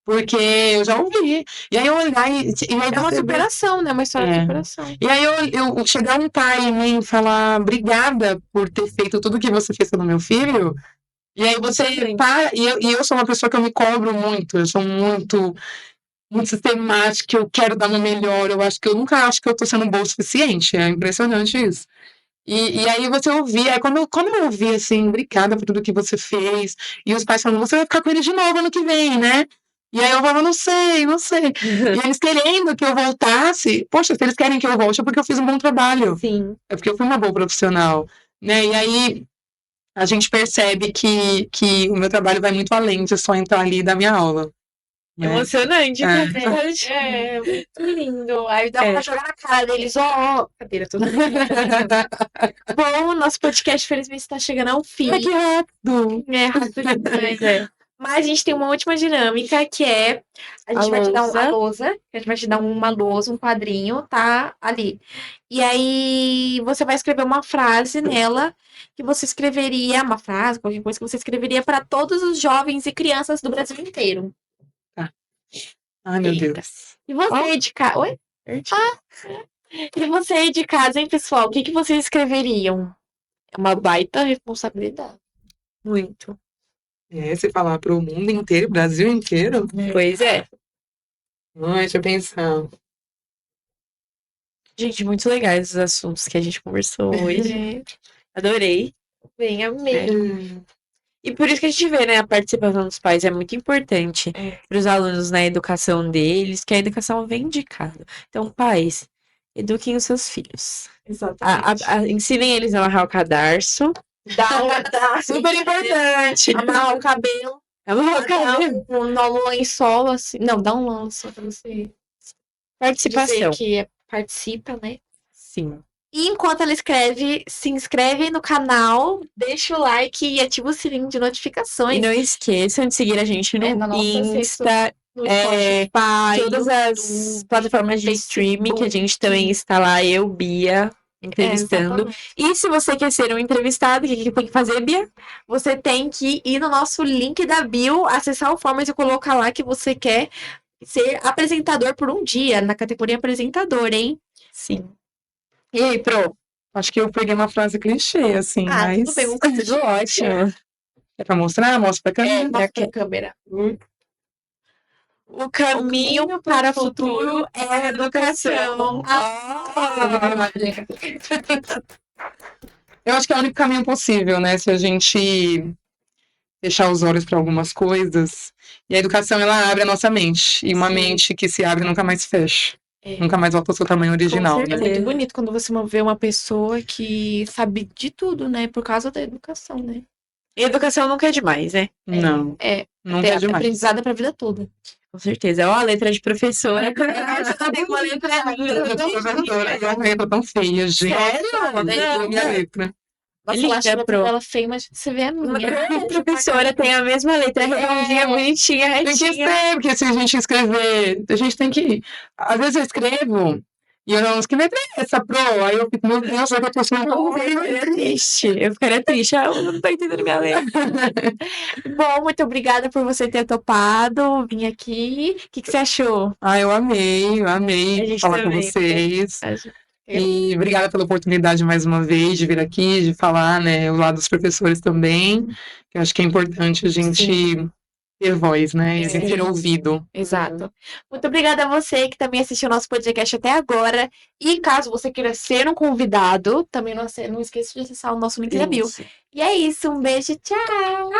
Porque eu já ouvi. E aí eu olhar e aí É uma você vê. superação, né? Uma história de superação. E aí eu chegar um pai em mim e falar obrigada por ter feito tudo que você fez pelo meu filho. E aí você para. E eu sou uma pessoa que eu me cobro muito. Eu sou muito sistemática, eu quero dar o meu melhor. Eu nunca acho que eu tô sendo boa o suficiente. É impressionante isso. E aí você ouvia, aí quando eu ouvi assim, obrigada por tudo que você fez, e os pais falando, você vai ficar com ele de novo ano que vem, né? E aí eu falava, não sei. E eles querendo que eu voltasse, poxa, se eles querem que eu volte é porque eu fiz um bom trabalho. Sim. É porque eu fui uma boa profissional, né? E aí a gente percebe que o meu trabalho vai muito além de só entrar ali e dar minha aula. Emocionante, bastante. Muito lindo. Aí dá pra jogar na cara deles, cadeira toda. Bom, nosso podcast, felizmente, está chegando ao fim. Que rápido! Rápido demais, Mas a gente tem uma última dinâmica, que é... A gente vai te dar uma lousa. A gente vai te dar uma lousa, um quadrinho, tá? Ali. E aí, você vai escrever uma frase nela, que você escreveria... Uma frase, qualquer coisa que você escreveria para todos os jovens e crianças do Brasil inteiro. Ai, meu Deus. E você de casa... Oi? E você de casa, hein, pessoal? O que vocês escreveriam? É uma baita responsabilidade. Muito. Você falar pro mundo inteiro, Brasil inteiro? Pois é. Ai, deixa eu pensar. Gente, muito legais os assuntos que a gente conversou hoje. Adorei. Bem, amei. E por isso que a gente vê, né, a participação dos pais é muito importante para os alunos na educação deles, que a educação vem de casa. Então, pais, eduquem os seus filhos. Exatamente. Ensinem eles a amarrar o cadarço. Dá Super importante. amarrar o cabelo. Amarrar o Dá cabelo. um lençol, assim. Não, dá um lençol pra você dizer Participação. que participa, né? Sim. E enquanto ela escreve, se inscreve no canal, deixa o like e ativa o sininho de E notificações. não esqueçam de seguir a gente no nas nossas redes Insta, No É, Spotify, todas as YouTube, plataformas de streaming que a gente também está lá, eu, Bia, entrevistando. exatamente. E se você quer ser um entrevistado, o que tem que fazer, Bia? Você tem que ir no nosso link da bio, acessar o Formas e colocar lá que você quer ser apresentador por um dia, na categoria apresentador, hein? Sim. E aí, Pro? Acho que eu peguei uma frase clichê, assim, mas... tudo bem, Tudo ótimo. É pra mostrar? Mostra pra câmera. mostra pra câmera. O caminho para o futuro é a educação. Eu acho que é o único caminho possível, né? Se a gente fechar os olhos para algumas coisas. E a educação, ela abre a nossa mente. E uma Sim. mente que se abre nunca mais fecha. É. Nunca mais volta ao seu tamanho original, certeza. né? É muito bonito quando você vê uma pessoa que sabe de tudo, né? Por causa da educação, né? E educação nunca é demais, né? Não, É, nunca é demais. aprendizado pra vida toda. Com certeza. Ó, a letra de professora. Tem uma letra É uma letra tão feia, gente. Sério? É minha letra. Nossa, Linda, eu acho Pro. ela feia, mas você vê a minha. A professora tem a mesma letra redondinha, bonitinha, Tem que retinha. ser, porque se a gente escrever, a gente tem que. Às vezes eu escrevo e eu não escrevo essa pro, aí eu fico, meu Deus, será que eu tô sendo Eu ficaria triste. Eu não tô entendendo minha letra. Bom, muito obrigada por você ter topado vir aqui. O que você achou? Ah, eu amei A amei gente falar com também. vocês. E obrigada pela oportunidade mais uma vez de vir aqui, de falar, né, o lado dos professores também. Eu acho que é importante a gente ter voz, né, e ser ouvido. Exato. Muito obrigada a você que também assistiu nosso podcast até agora. E caso você queira ser um convidado, também não esqueça de acessar o nosso link da bio. E é isso, um beijo, tchau!